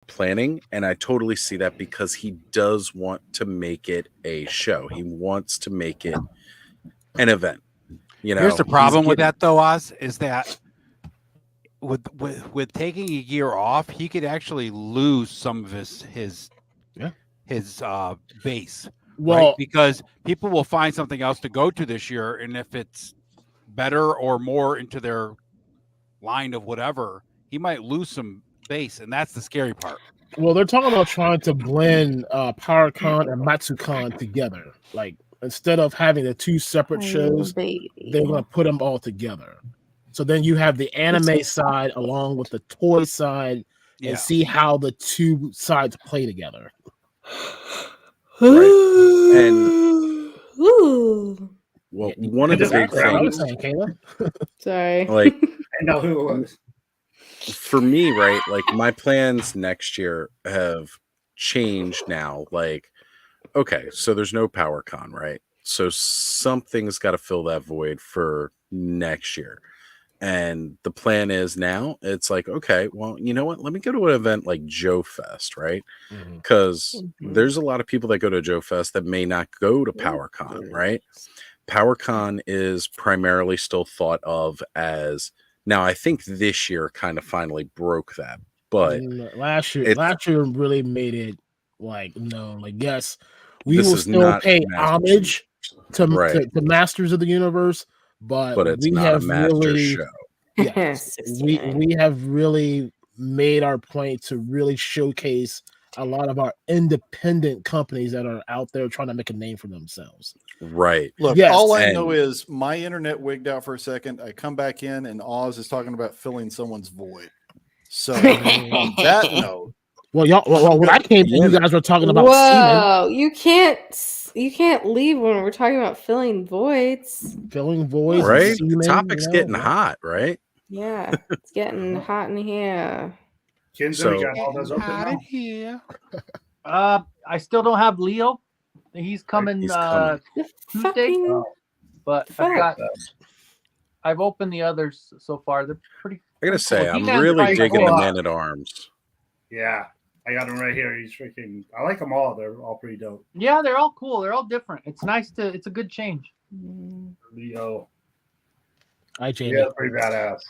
planning, and I totally see that because he does want to make it a show. He wants to make it an event. Here's the problem with that, though, Oz, is that with taking a year off, he could actually lose some of his base. Well, right? Because people will find something else to go to this year, and if it's better or more into their line of whatever, he might lose some base, and that's the scary part. Well, they're talking about trying to blend PowerCon and MatsuCon together. Like, instead of having the two separate shows, they're going to put them all together. So then you have the anime side along with the toy side, and see how the two sides play together. Right. And well, one of the big things. Sorry. Like, I know who it was. For me, right? Like, my plans next year have changed now. Like, okay, so there's no PowerCon, right? So something's got to fill that void for next year. And the plan is now it's like, okay, well, you know what? Let me go to an event like Joe Fest, right? Because there's a lot of people that go to Joe Fest that may not go to PowerCon, right? PowerCon is primarily still thought of as, now I think this year kind of finally broke that, but last year really made it like, no, like, yes, we will still pay homage to Masters of the Universe. But it's we not have a master really, show. Yes, we have really made our point to really showcase a lot of our independent companies that are out there trying to make a name for themselves. Right. Look, all I know is my internet wigged out for a second. I come back in and Oz is talking about filling someone's void. So on that note, well, when I came in, you guys were talking about semen. You can't leave when we're talking about filling voids. Filling voids, right? The topic's getting hot, right? Yeah, it's getting hot in here. So, got all those open in here. I still don't have Leo. He's coming Tuesday. But I've opened the others so far. They're pretty. I gotta say, I'm really digging the Man at Arms. Yeah. I got him right here. He's freaking. I like them all. They're all pretty dope. Yeah, they're all cool. They're all different. It's nice to. It's a good change. Leo. Hi, Jamie. Yeah, pretty badass.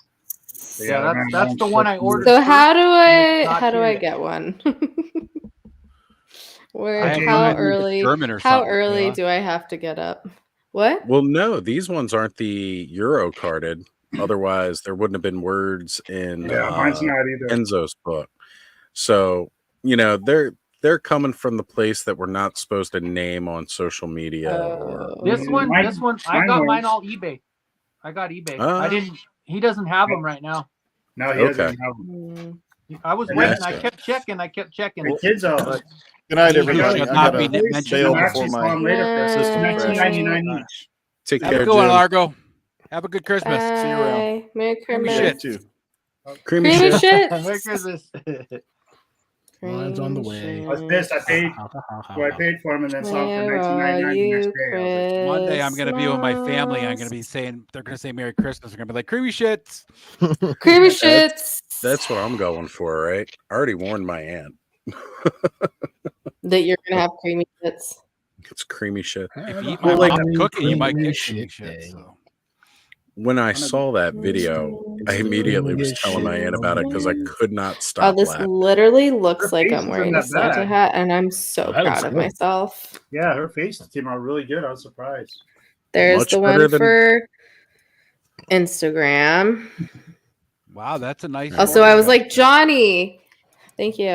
Yeah, that's the one I ordered. So how do I get one? How early do I have to get up? What? Well, no, these ones aren't the Euro carded. Otherwise, there wouldn't have been words in mine's not either. Enzo's book. So, you know, they're coming from the place that we're not supposed to name on social media. This one, I got mine all eBay. I got eBay. I didn't. He doesn't have them right now. No, he doesn't have them. I was waiting. I kept checking. The kids are. Good night, everybody. Not being mentioned before my system $19.99 each. Take care, Have a good one, Largo. Have a good Christmas. Bye. See you around. Merry Christmas. too. Creamy shit. Merry Christmas. Mine's on the way. I was pissed. I paid for him and then saw him for $19.99 next day. One day I'm going to be with my family. I'm going to be saying, they're going to say Merry Christmas. They're going to be like, creamy shits. Creamy shits. That's what I'm going for, right? I already warned my aunt. That you're going to have creamy shits. It's creamy shit. If you eat my mom's cooking, you might get creamy shit. So. When I saw that video, I immediately was telling my aunt about it because I could not stop. This laughing. literally looks like I'm wearing a Santa hat, and I'm so proud of myself. Yeah, her face came out really good. I was surprised. There's the one for Instagram. Wow, that's a nice. Also, I was like, Johnny, thank you.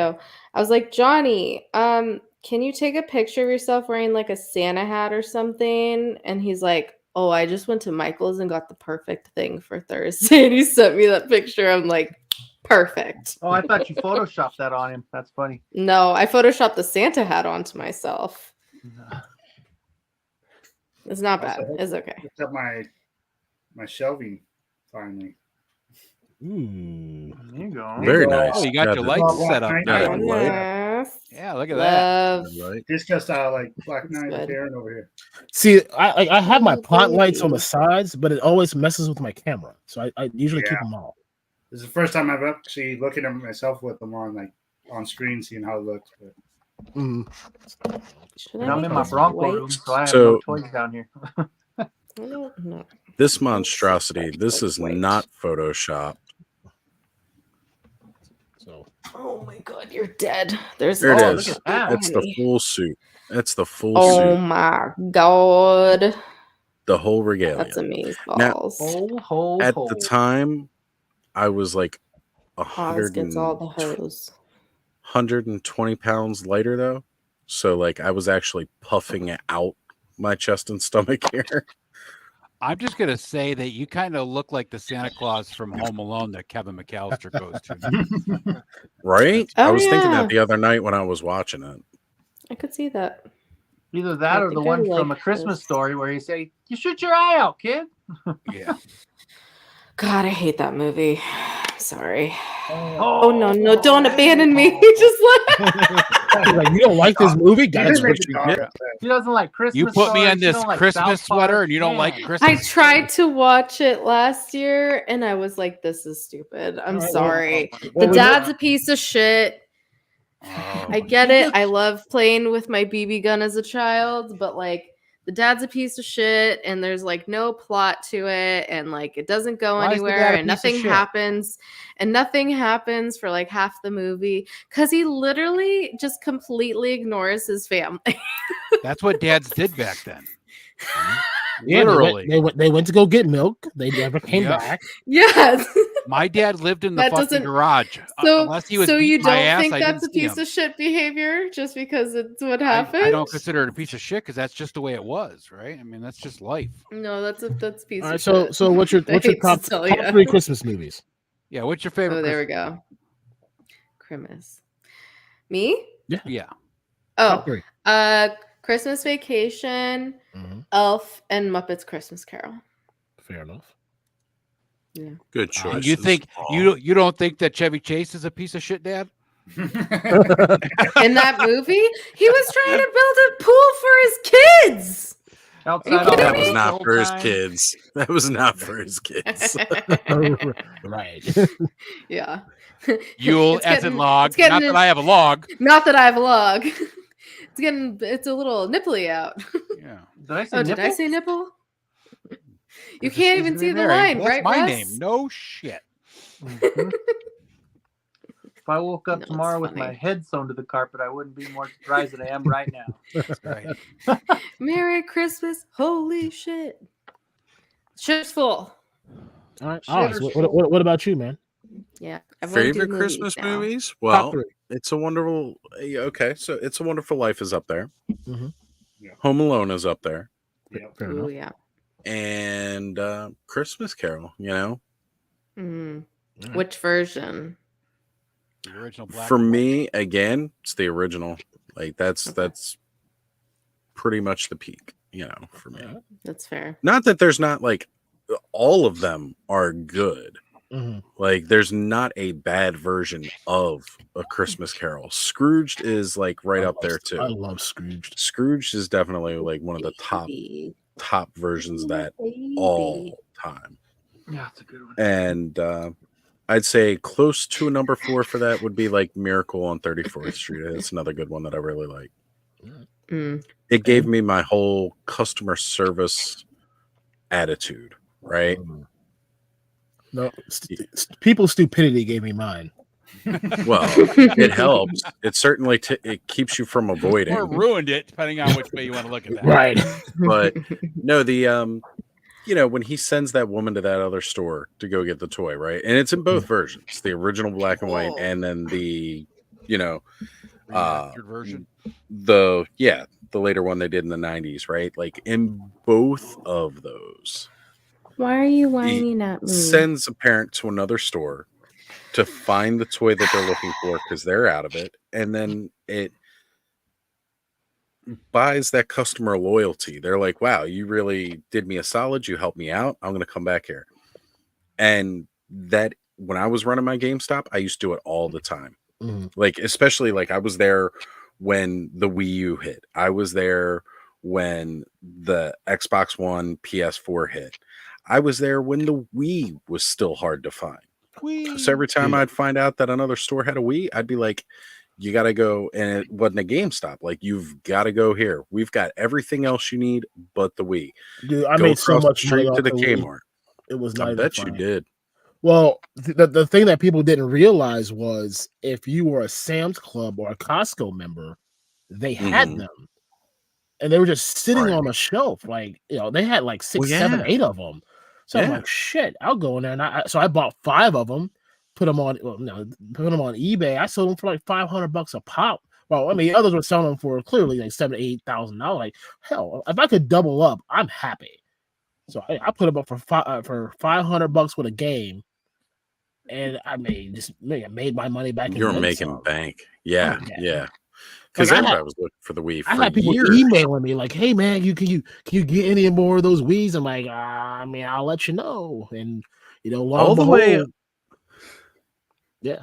I was like, Johnny, can you take a picture of yourself wearing like a Santa hat or something? And he's like, oh, I just went to Michael's and got the perfect thing for Thursday. And he sent me that picture. I'm like, perfect. Oh, I thought you photoshopped that on him. That's funny. No, I photoshopped the Santa hat onto myself. It's not bad. It's okay. Picked up my shelving finally. There you go. Very nice. Oh, you got your lights set up. Yes. Yeah, look at that. Just like Black Knight Karen over here. See, I have my plant lights on the sides, but it always messes with my camera. So I usually keep them off. This is the first time I've actually looking at myself with them on. Like, on screen, seeing how it looks. But I'm in my Bronco room, so I have So- no toys down here. I don't know. This monstrosity, this is not Photoshop. So Oh my god, you're dead. There's There it Oh, is. look at that. It's the full suit. That's the full Oh suit. my god. The whole regalia. That's amazing Now, balls. At the time, I was like Oz gets all the hose. 120 pounds lighter though. So like I was actually puffing out my chest and stomach here. I'm just gonna say that you kind of look like the Santa Claus from Home Alone that Kevin McAllister goes to. Right? Oh, I was thinking yeah. that the other night when I was watching it. I could see that. Either that I or the think I one from like A Christmas this. Story where you say, "You shoot your eye out, kid." Yeah. God, I hate that movie. Sorry. Oh No, don't abandon me. Just like, you don't like this movie? You That's did make what the you dog get. upset. She doesn't like Christmas. You put me Story. on She this don't like Christmas South sweater Park. and you don't like Man. Christmas. I tried to watch it last year and I was like, this is stupid. I'm All right, well, sorry. well, The we- dad's a piece of shit. Oh, I get it. I love playing with my BB gun as a child, but like the dad's a piece of shit and there's like no plot to it and like it doesn't go Why is the anywhere dad a and piece of nothing shit? happens for like half the movie because he literally just completely ignores his family. that's what dads did back then. Yeah, Literally. they went to go get milk. They never came Yep. back. Yes. My dad lived in the That fucking doesn't- garage. So, Unless he was so you beating my don't ass, think I that's a didn't see piece him. of shit behavior just because it's what I happened? don't consider it a piece of shit because that's just the way it was, right? I mean, that's just life. No, that's a piece All of right, so shit. so what's your I hate to top tell top ya. 3 Christmas movies? Yeah. What's your favorite? Oh, there we Christmas go. Christmas. Me? movie? Yeah. Oh, Top 3. Christmas Vacation, Mhm. Elf, and Muppets Christmas Carol. Fair enough. Yeah. Good choice. You think you don't think that Chevy Chase is a piece of shit, Dad? In that movie, he was trying to build a pool for his kids. Outside you all kidding that the was me? not whole for his time. kids. That was not for his kids. Right. Yeah. You'll It's acid getting- log. it's getting Not that I have a log. Not that I have a log. It's a little nipply out. Yeah. Did I say Oh, nipple? did I say nipple? You Just can't isn't even see in the there. line, That's right, my Russ? name. No shit. Mhm. If I woke up No, it's tomorrow with my funny. head sewn to the carpet, I wouldn't be more surprised than I am right now. That's right. Merry Christmas. Holy shit. Ship's full. All right. Shitter's So full. what about you, man? Yeah. everyone do Favorite movies Christmas now. movies? Top Well, 3. It's a Wonderful. Okay, so It's a Wonderful Life is up there. Mhm. Yeah. Home Alone is up there, Yeah. Fair Ooh, enough. yeah. and Christmas Carol. You know, Mm. All right. Which version? The original black. for and white. me, again, it's the original. Like that's Okay. that's pretty much the peak. You know, for me. That's fair. Not that there's not like all of them are good. Mhm. Like there's not a bad version of A Christmas Carol. Scrooged is like right I up love- there too. I love Scrooged. Scrooged is definitely like one of the top versions of that all time. Yeah, it's a good one. And I'd say close to number 4 for that would be like Miracle on 34th Street. It's another good one that I really like. Mm. It gave me my whole customer service attitude, right? Mhm. No, people's stupidity gave me mine. Well, it helps. It certainly it keeps you from avoiding. Or ruined it, depending on which way you want to look at that. Right. But no, the you know, when he sends that woman to that other store to go get the toy, right? And it's in both versions, the original black and white, and then the, you know, Remastered version. the later one they did in the 90s, right? Like in both of those, Why are you whining at me? sends a parent to another store to find the toy that they're looking for because they're out of it, and then it buys that customer loyalty. They're like, wow, you really did me a solid, you helped me out, I'm gonna come back here. And that, when I was running my GameStop, I used to do it all the time. Mhm. Like, especially like I was there when the Wii U hit, I was there when the Xbox One, PS4 hit, I was there when the Wii was still hard to find. So every time I'd find out that another store had a Wii, I'd be like, you got to go, and it wasn't a GameStop. Like, you've got to go here. We've got everything else you need but the Wii. Dude, I Go made so across the much money street to off the the Wii. Kmart. It was I not even bet you funny. did. Well, the thing that people didn't realize was if you were a Sam's Club or a Costco member, they had Mhm. them. And they were just sitting Right. on a shelf. Like, they had like 6, Well, 7, yeah. 8 of them. So I'm Yeah. like, shit, I'll go in there. And I bought 5 of them, put them on eBay. I sold them for like $500 a pop. Well, I mean, others were selling them for clearly like $7,000 to $8,000. Like, hell, if I could double up, I'm happy. So I put them up for $500 with a game, and I made my money back. You're making bank. Yeah, Oh, yeah. yeah. Because Like, everybody was looking for the Wii for I had people years. emailing me like, "Hey man, can you get any more of those Wiis?" I'm like, I mean, I'll let you know. And all the way, yeah,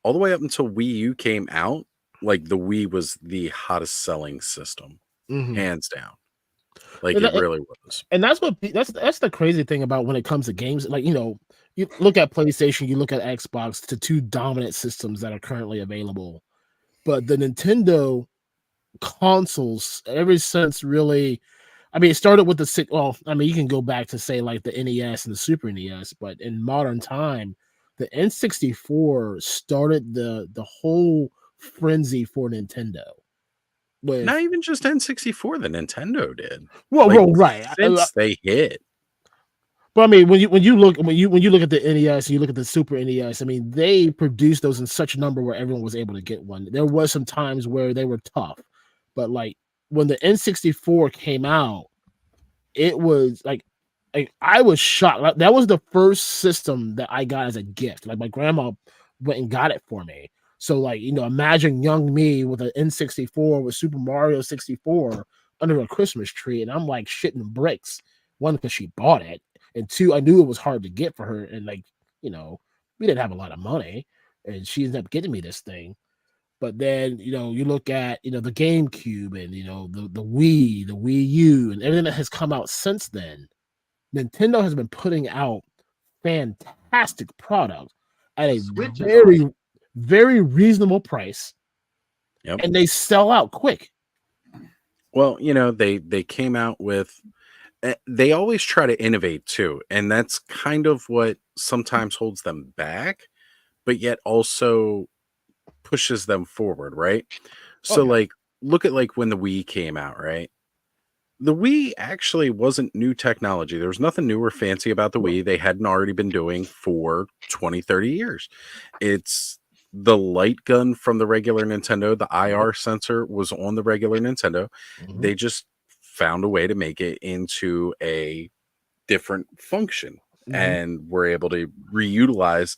all the way up until Wii U came out, like the Wii was the hottest selling system, hands down. Like it really was. And that's the crazy thing about when it comes to games. Like, you look at PlayStation, you look at Xbox, the two dominant systems that are currently available. But the Nintendo consoles, ever since really, I mean, it started with the well, I mean, you can go back to say like the NES and the Super NES, but in modern time, the N64 started the whole frenzy for Nintendo. Not even just N64, the Nintendo did. Well, right. Since they hit. But I mean, when you look at the NES and you look at the Super NES, I mean, they produced those in such a number where everyone was able to get one. There was some times where they were tough, but like when the N64 came out, it was like I was shocked. Like, that was the first system that I got as a gift. Like, my grandma went and got it for me. So like, imagine young me with an N64 with Super Mario 64 under a Christmas tree, and I'm like shitting bricks. One, because she bought it, and two, I knew it was hard to get for her, and like, we didn't have a lot of money, and she ended up getting me this thing. But then, you look at, the GameCube and, the Wii, the Wii U, and everything that has come out since then. Nintendo has been putting out fantastic products at a very, very reasonable price. Yep. And they sell out quick. Well, they came out with, they always try to innovate too. And that's kind of what sometimes holds them back, but yet also pushes them forward, right? So like, look at like when the Wii came out, right? The Wii actually wasn't new technology. There was nothing new or fancy about the Wii they hadn't already been doing for 20, 30 years. It's the light gun from the regular Nintendo. The IR sensor was on the regular Nintendo. They just found a way to make it into a different function and were able to reutilize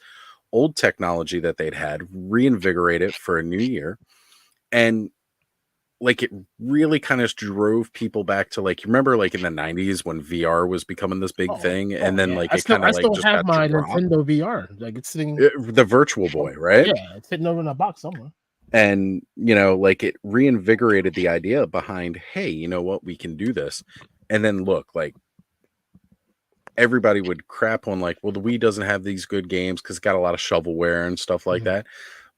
old technology that they'd had, reinvigorate it for a new year. And like, it really kind of drove people back to, like, you remember like in the 90s when VR was becoming this big thing, and then like it kind of like still just have got my dropped. Nintendo VR. Like, it's sitting The Virtual Boy, right? Yeah, it's sitting over in a box somewhere. And like it reinvigorated the idea behind, hey, you know what, we can do this. And then look, like, everybody would crap on like, well, the Wii doesn't have these good games because it's got a lot of shovelware and stuff like that.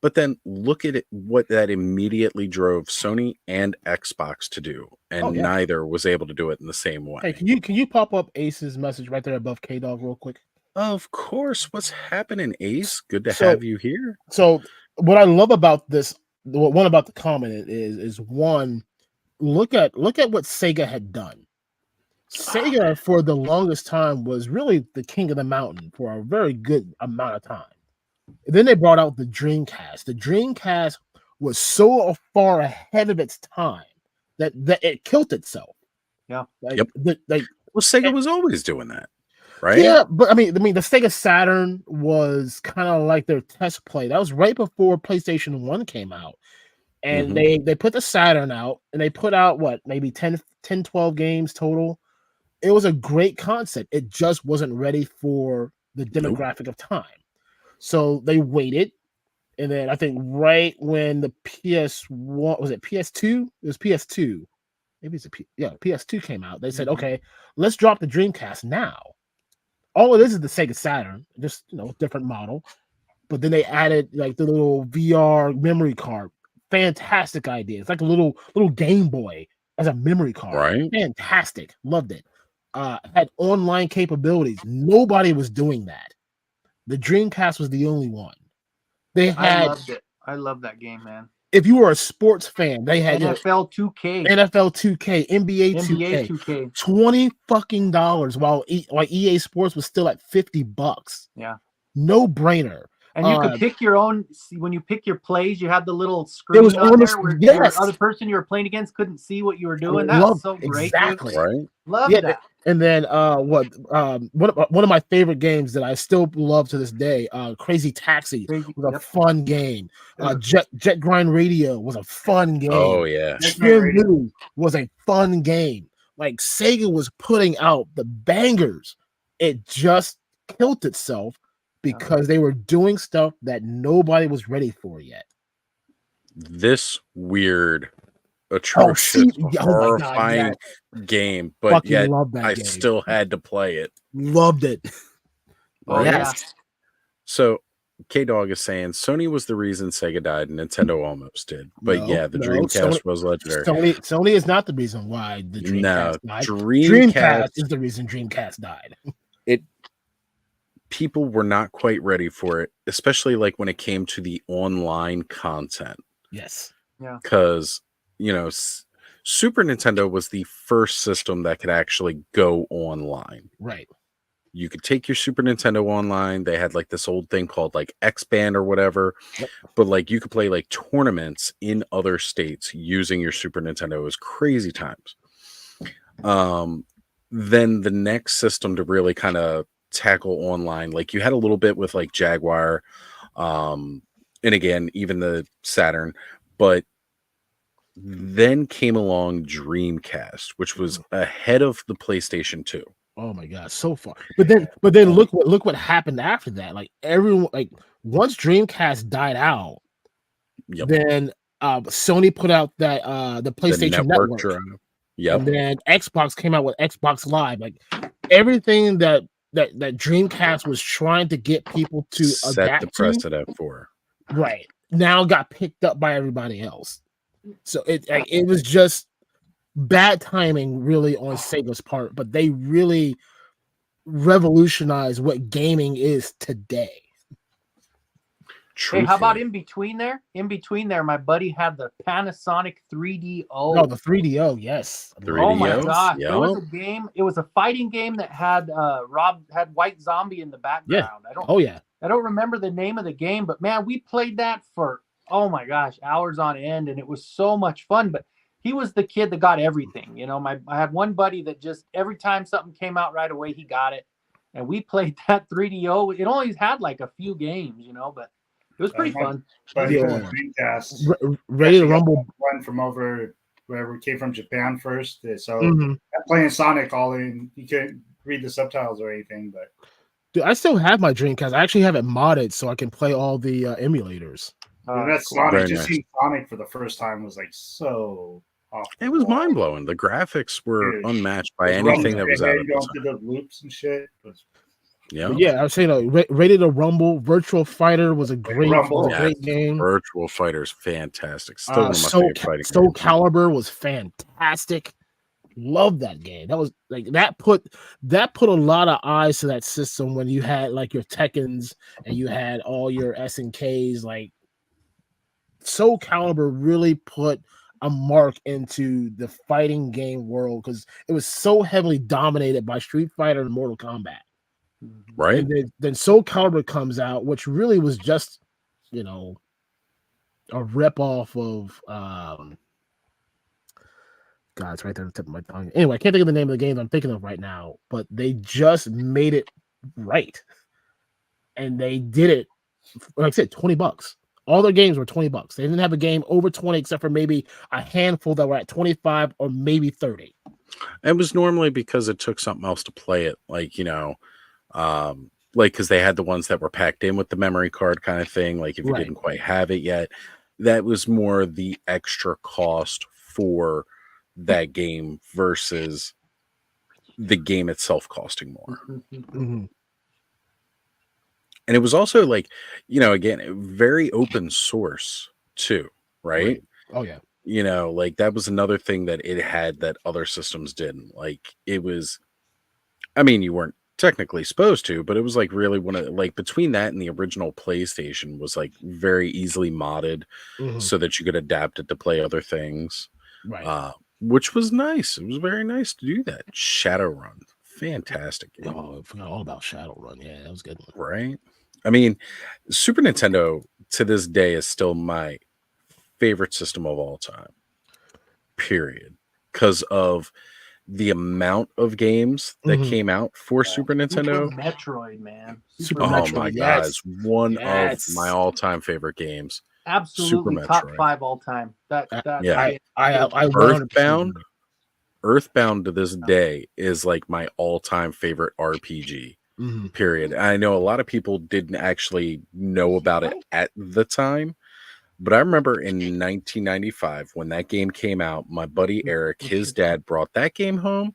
But then look at it, what that immediately drove Sony and Xbox to do, and neither was able to do it in the same way. Hey, can you pop up Ace's message right there above K-Dog real quick? Of course. What's happening, Ace? Good to have you here. So what I love about this, one about the comment is one, look at what Sega had done. Sega for the longest time was really the king of the mountain for a very good amount of time. And then they brought out the Dreamcast. The Dreamcast was so far ahead of its time that it killed itself. Yeah. Well, Sega was always doing that, right? Yeah, but I mean, the Sega Saturn was kind of like their test play. That was right before PlayStation 1 came out. And they put the Saturn out, and they put out what, maybe 10, 12 games total. It was a great concept. It just wasn't ready for the demographic of time. So they waited, and then I think right when the PS1, was it PS2? It was PS2. Maybe it's PS2 came out. They said, okay, let's drop the Dreamcast now. All it is the Sega Saturn, just different model. but then they added like the little VR memory card. Fantastic idea. It's like a little Game Boy as a memory card. Right. Fantastic. Loved it. Had online capabilities. Nobody was doing that. The Dreamcast was the only one. They had. I loved it. I love that game, man. If you were a sports fan, they had NFL 2K, NFL 2K, NBA 2K, $20 fucking while EA Sports was still at $50. Yeah, no brainer. And you could pick your own. When you pick your plays, you had the little screen on there where the other person you were playing against couldn't see what you were doing. That's so great. Exactly. Right. Love that. And then one of my favorite games that I still love to this day, Crazy Taxi was a fun game. Jet Grind Radio was a fun game. Oh yeah. Shenmue was a fun game. Like Sega was putting out the bangers. It just killed itself because they were doing stuff that nobody was ready for yet. This weird, atrocious, horrifying game, but fucking yet I still had to play it. Loved it. Oh, yes. Yeah. So K-Dog is saying Sony was the reason Sega died and Nintendo almost did. But the Dreamcast was legendary. Sony is not the reason why the Dreamcast died. Dreamcast is the reason Dreamcast died. People were not quite ready for it, especially like when it came to the online content. Yes. Yeah. Because, Super Nintendo was the first system that could actually go online. Right. You could take your Super Nintendo online. They had like this old thing called like X-Band or whatever. Yep. But like you could play like tournaments in other states using your Super Nintendo. It was crazy times. Then the next system to really kind of tackle online, like you had a little bit with like Jaguar, and again, even the Saturn, but then came along Dreamcast, which was ahead of the PlayStation 2. Oh my god, so far. But then look what happened after that. Like everyone, like once Dreamcast died out, then Sony put out that the PlayStation Network. Yep. And then Xbox came out with Xbox Live. Like everything that Dreamcast was trying to get people to set adapt the precedent for. Right. Now got picked up by everybody else. So it was just bad timing really on Sega's part, but they really revolutionized what gaming is today. Hey, how about in between there? In between there, my buddy had the Panasonic 3DO. Oh, the 3DO, yes. 3DO? Oh my gosh. Yep. There was a game. It was a fighting game that had had White Zombie in the background. Yeah. I don't remember the name of the game, but man, we played that for hours on end, and it was so much fun. But he was the kid that got everything. I had one buddy that just every time something came out right away, he got it. And we played that 3DO. It only had like a few games, but it was pretty fun. Dreamcast. Ready to Rumble. One from over wherever we came from Japan first. So playing Sonic all in, you couldn't read the subtitles or anything, but dude, I still have my Dreamcast. I actually have it modded so I can play all the emulators. That's Sonic. Just seeing Sonic for the first time was like so awful. It was mind blowing. The graphics were unmatched by anything that was out of going through the loops and shit. Yeah, I was saying, Ready to Rumble, Virtual Fighter was a great game. Virtual Fighter's fantastic. Still one of my favorite fighting Soul games. Calibur was fantastic. Love that game. That was like that put a lot of eyes to that system when you had like your Tekkens and you had all your SNKs. Like Soul Calibur really put a mark into the fighting game world because it was so heavily dominated by Street Fighter and Mortal Kombat. Right. And then Soul Calibur comes out, which really was just, a rip off of God, it's right there on the tip of my tongue. Anyway, I can't think of the name of the game I'm thinking of right now, but they just made it right. And they did it, like I said, $20. All their games were $20. They didn't have a game over 20 except for maybe a handful that were at 25 or maybe 30. It was normally because it took something else to play it, like because they had the ones that were packed in with the memory card kind of thing. Like if you didn't quite have it yet, that was more the extra cost for that game versus the game itself costing more. Mm-hmm. And it was also like, again, very open source too, right? Oh yeah. Like that was another thing that it had that other systems didn't. Like it was, I mean, you weren't technically supposed to, but it was like really one of like between that and the original PlayStation was like very easily modded so that you could adapt it to play other things. Right. Which was nice. It was very nice to do that. Shadowrun, fantastic game. Oh, I forgot all about Shadowrun. Yeah, that was a good one. Right? I mean, Super Nintendo to this day is still my favorite system of all time. Period. Because of the amount of games that came out for Super Nintendo. Super Metroid, man. Super Oh Metroid, my yes. god, one Yes. of my all-time favorite games. Absolutely Super top Metroid. 5 all time. Yeah. I 100% Earthbound. agree. Earthbound to this day is like my all-time favorite RPG. Period. I know a lot of people didn't actually know about it at the time, but I remember in 1995 when that game came out, my buddy Eric, his dad brought that game home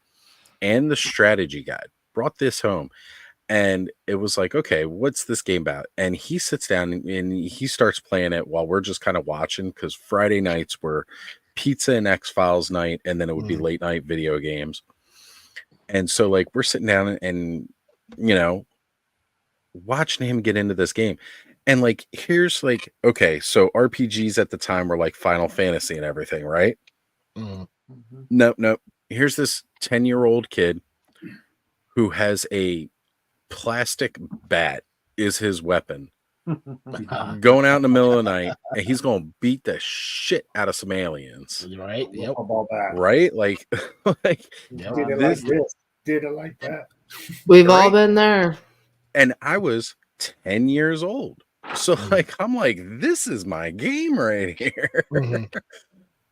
and the strategy guide, brought this home. And it was like, okay, what's this game about? And he sits down and he starts playing it while we're just kind of watching, because Friday nights were pizza and X-Files night, and then it would be late night video games. And so like we're sitting down and watching him get into this game. And like here's like, okay, so RPGs at the time were like Final Fantasy and everything, right? Nope. Here's this 10-year-old kid who has a plastic bat is his weapon, going out in the middle of the night, and he's gonna beat the shit out of some aliens. Right? Yep. About that. Right? Like, like Yep. Did it this, like this? Did it like that? We've all been there. and I was 10 years old. So like I'm like, this is my game right here.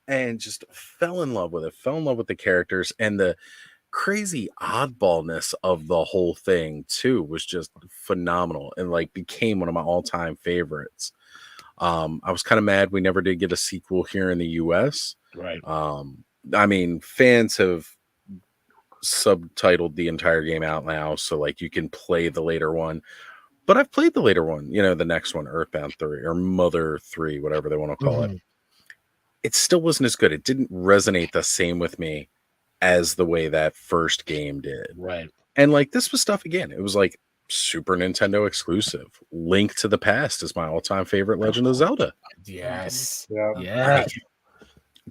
And just fell in love with it, fell in love with the characters, and the crazy oddballness of the whole thing too was just phenomenal, and like became one of my all-time favorites. I was kind of mad we never did get a sequel here in the US. Right. I mean, fans have subtitled the entire game out now, so like you can play the later one. But I've played the later one, the next one, Earthbound 3 or Mother 3, whatever they want to call it. It still wasn't as good. It didn't resonate the same with me as the way that first game did. Right. And like this was stuff again. It was like Super Nintendo exclusive. Link to the Past is my all-time favorite Legend of Zelda. Yes. Yeah. Yeah.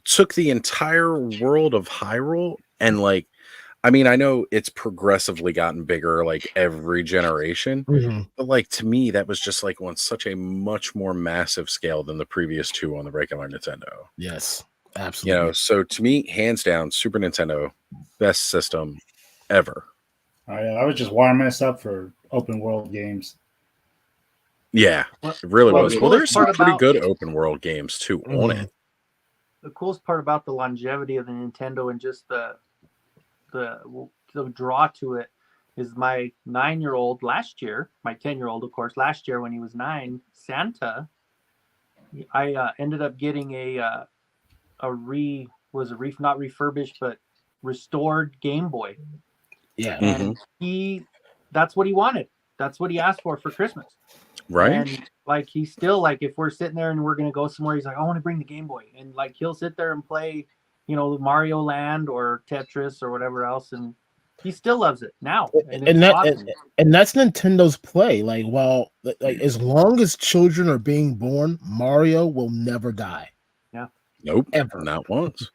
Took the entire world of Hyrule and like, I mean, I know it's progressively gotten bigger like every generation, but like to me, that was just like on such a much more massive scale than the previous two on the regular Nintendo. Yes. Absolutely. So to me, hands down, Super Nintendo, best system ever. I was just warming us up for open world games. Yeah, it really was. the Well, there's some coolest pretty part good open world games too on it. The coolest part about the longevity of the Nintendo and just the draw to it is my 9-year-old last year, my 10-year-old, of course, last year when he was 9, Santa, I ended up getting not refurbished, but restored Game Boy. Yeah. And that's what he wanted. That's what he asked for Christmas. Right. And like, he's still like, if we're sitting there and we're going to go somewhere, he's like, I want to bring the Game Boy. And like, he'll sit there and play, Mario Land or Tetris or whatever else. And he still loves it now. And that's Nintendo's play. Like, as long as children are being born, Mario will never die. Yeah. Nope. Ever. Not once.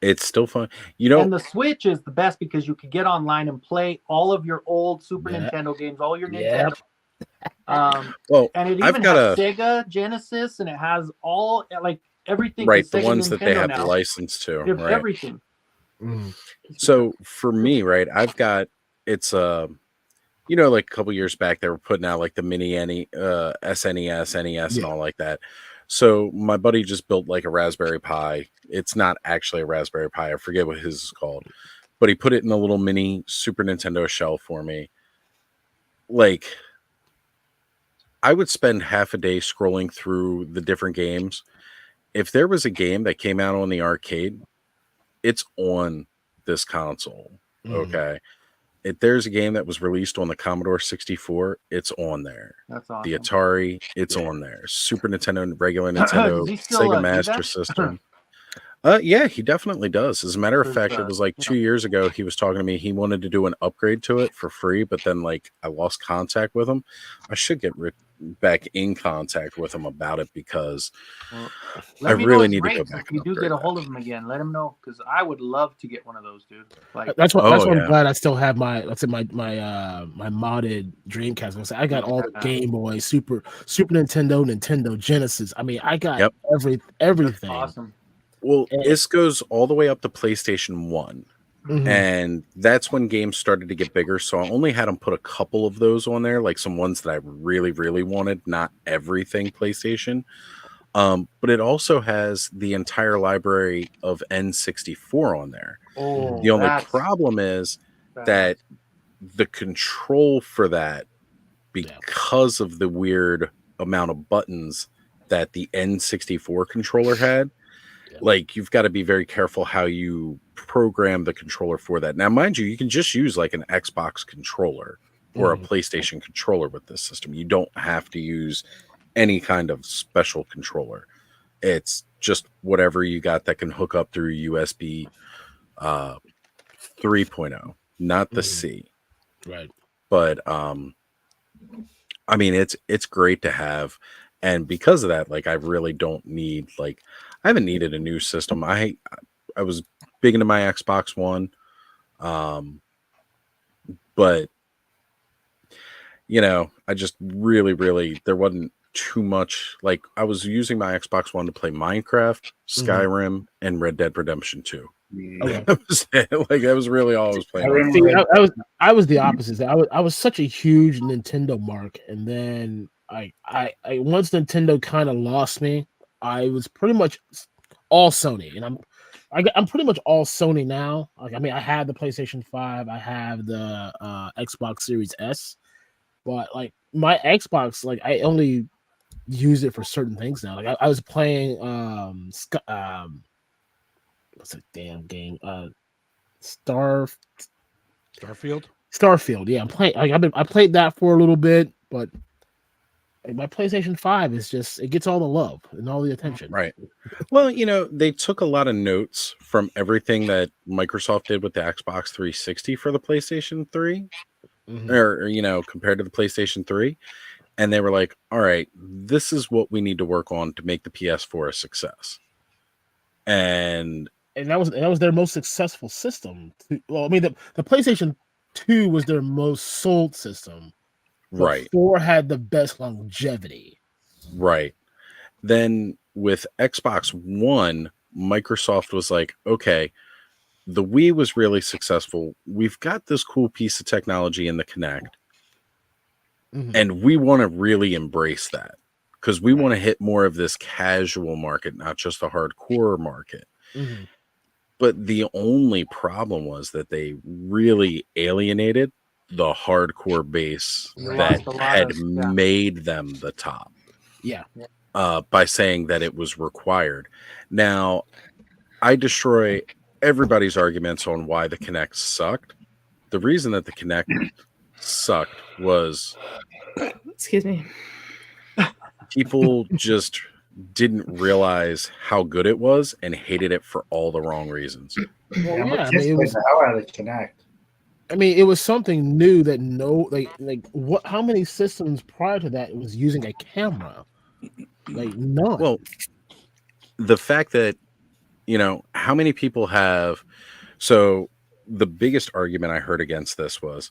It's still fun. And the Switch is the best because you could get online and play all of your old Super Nintendo games, all your Nintendo. Well, and it even I've got has Sega Genesis, and it has all like everything. Right, the Sega ones that they Nintendo have now. the license to. They have right. everything. So for me, right, I've got it's like a couple years back they were putting out like the mini SNES, NES, and all like that. So my buddy just built like a Raspberry Pi. It's not actually a Raspberry Pi. I forget what his is called, but he put it in a little mini Super Nintendo shell for me. Like, I would spend half a day scrolling through the different games. If there was a game that came out on the arcade, it's on this console. Okay. if there's a game that was released on the Commodore 64, it's on there. That's awesome. The Atari, it's on there. Super Nintendo and regular Does Nintendo, he still, Sega do Master that? System. Yeah, he definitely does. As a matter of fact, it was like 2 years ago. He was talking to me. He wanted to do an upgrade to it for free, but then like I lost contact with him. I should get back in contact with him about it because I really need to go back. If you do get a hold of him again, let him know because I would love to get one of those, dude. Like that's why I'm glad I still have my my modded Dreamcast. I got all the Game Boy, Super Nintendo, Genesis. I mean, I got everything. That's awesome. Well, this goes all the way up to PlayStation 1. Mm-hmm. And that's when games started to get bigger. So I only had them put a couple of those on there, like some ones that I really, really wanted, not everything PlayStation. But it also has the entire library of N64 on there. The only problem is that the control for that, because of the weird amount of buttons that the N64 controller had, like you've got to be very careful how you program the controller for that. Now, mind you, you can just use like an Xbox controller or a PlayStation controller with this system. You don't have to use any kind of special controller. It's just whatever you got that can hook up through USB 3.0, not the C. Right. But I mean, it's great to have. And because of that, like I really don't need I haven't needed a new system. I was big into my Xbox One, but I just really there wasn't too much. Like I was using my Xbox One to play Minecraft, Skyrim, and Red Dead Redemption 2. Okay. That was really all I was playing. See, I was the opposite. I was such a huge Nintendo mark, and then I once Nintendo kind of lost me, I was pretty much all Sony, and I'm pretty much all Sony now. Like I mean, I have the PlayStation 5, I have the Xbox Series S, but like my Xbox, like I only use it for certain things now. Like I was playing what's a damn game? Starfield. Yeah, I'm playing. I played that for a little bit, but my PlayStation 5 is just it gets all the love and all the attention. Right. Well, they took a lot of notes from everything that Microsoft did with the Xbox 360 for the PlayStation 3, or compared to the PlayStation 3, and they were like, "All right, this is what we need to work on to make the PS4 a success." And that was their most successful system. Well, I mean, the PlayStation 2 was their most sold system. Right. 4 had the best longevity. Right. Then with Xbox One, Microsoft was like, okay, the Wii was really successful. We've got this cool piece of technology in the Kinect. And we want to really embrace that because we want to hit more of this casual market, not just a hardcore market. But the only problem was that they really alienated the hardcore base that had made them the top. Yeah. By saying that it was required. Now, I destroy everybody's arguments on why the Kinect sucked. The reason that the Kinect sucked was... Excuse me. People just didn't realize how good it was and hated it for all the wrong reasons. Well, yeah, I mean, it was the hell out of the Kinect. I mean, it was something new that what? How many systems prior to that was using a camera? Like none. Well, the fact that how many people have. So the biggest argument I heard against this was,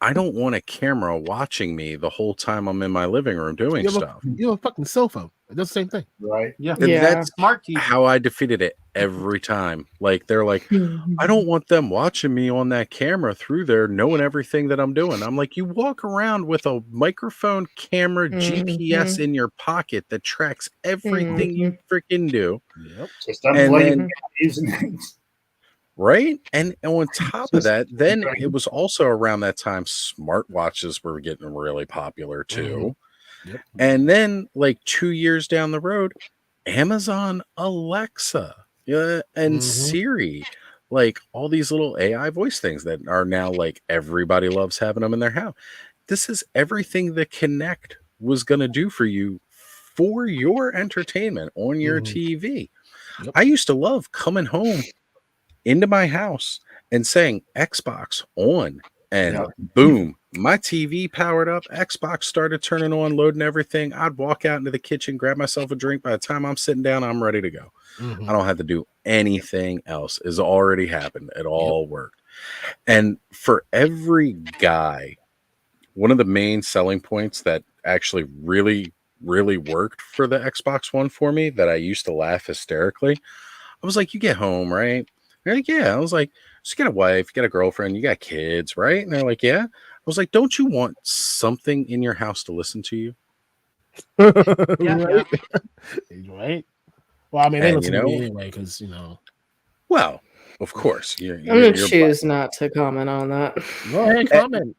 I don't want a camera watching me the whole time I'm in my living room doing stuff. You have a fucking cell phone. It does the same thing. Right. Yeah. And that's smart TV. How I defeated it every time. Like, they're like, I don't want them watching me on that camera through there, knowing everything that I'm doing. I'm like, you walk around with a microphone, camera, GPS in your pocket that tracks everything you freaking do. Yep. Just I'm using it. Right. And on top of that, then it was also around that time smartwatches were getting really popular too. Yep. And then like 2 years down the road, Amazon Alexa and Siri. like all these little AI voice things that are now like everybody loves having them in their house. This is everything that Kinect was going to do for you for your entertainment on your TV. Yep. I used to love coming home into my house and saying Xbox on, and boom, my TV powered up. Xbox started turning on, loading everything. I'd walk out into the kitchen, grab myself a drink. By the time I'm sitting down, I'm ready to go. I don't have to do anything else. It's already happened. It all worked. And for every guy, one of the main selling points that actually really worked for the Xbox One for me, that I used to laugh hysterically, I was like, you get home, right? They're like, yeah. I was like, so you got a wife, you got a girlfriend, you got kids, right? And they're like, yeah. I was like, don't you want something in your house to listen to you? Right? Right. Well, I mean, they And, listen to me anyway, because well, of course, I'm gonna choose not to comment on that. Go ahead,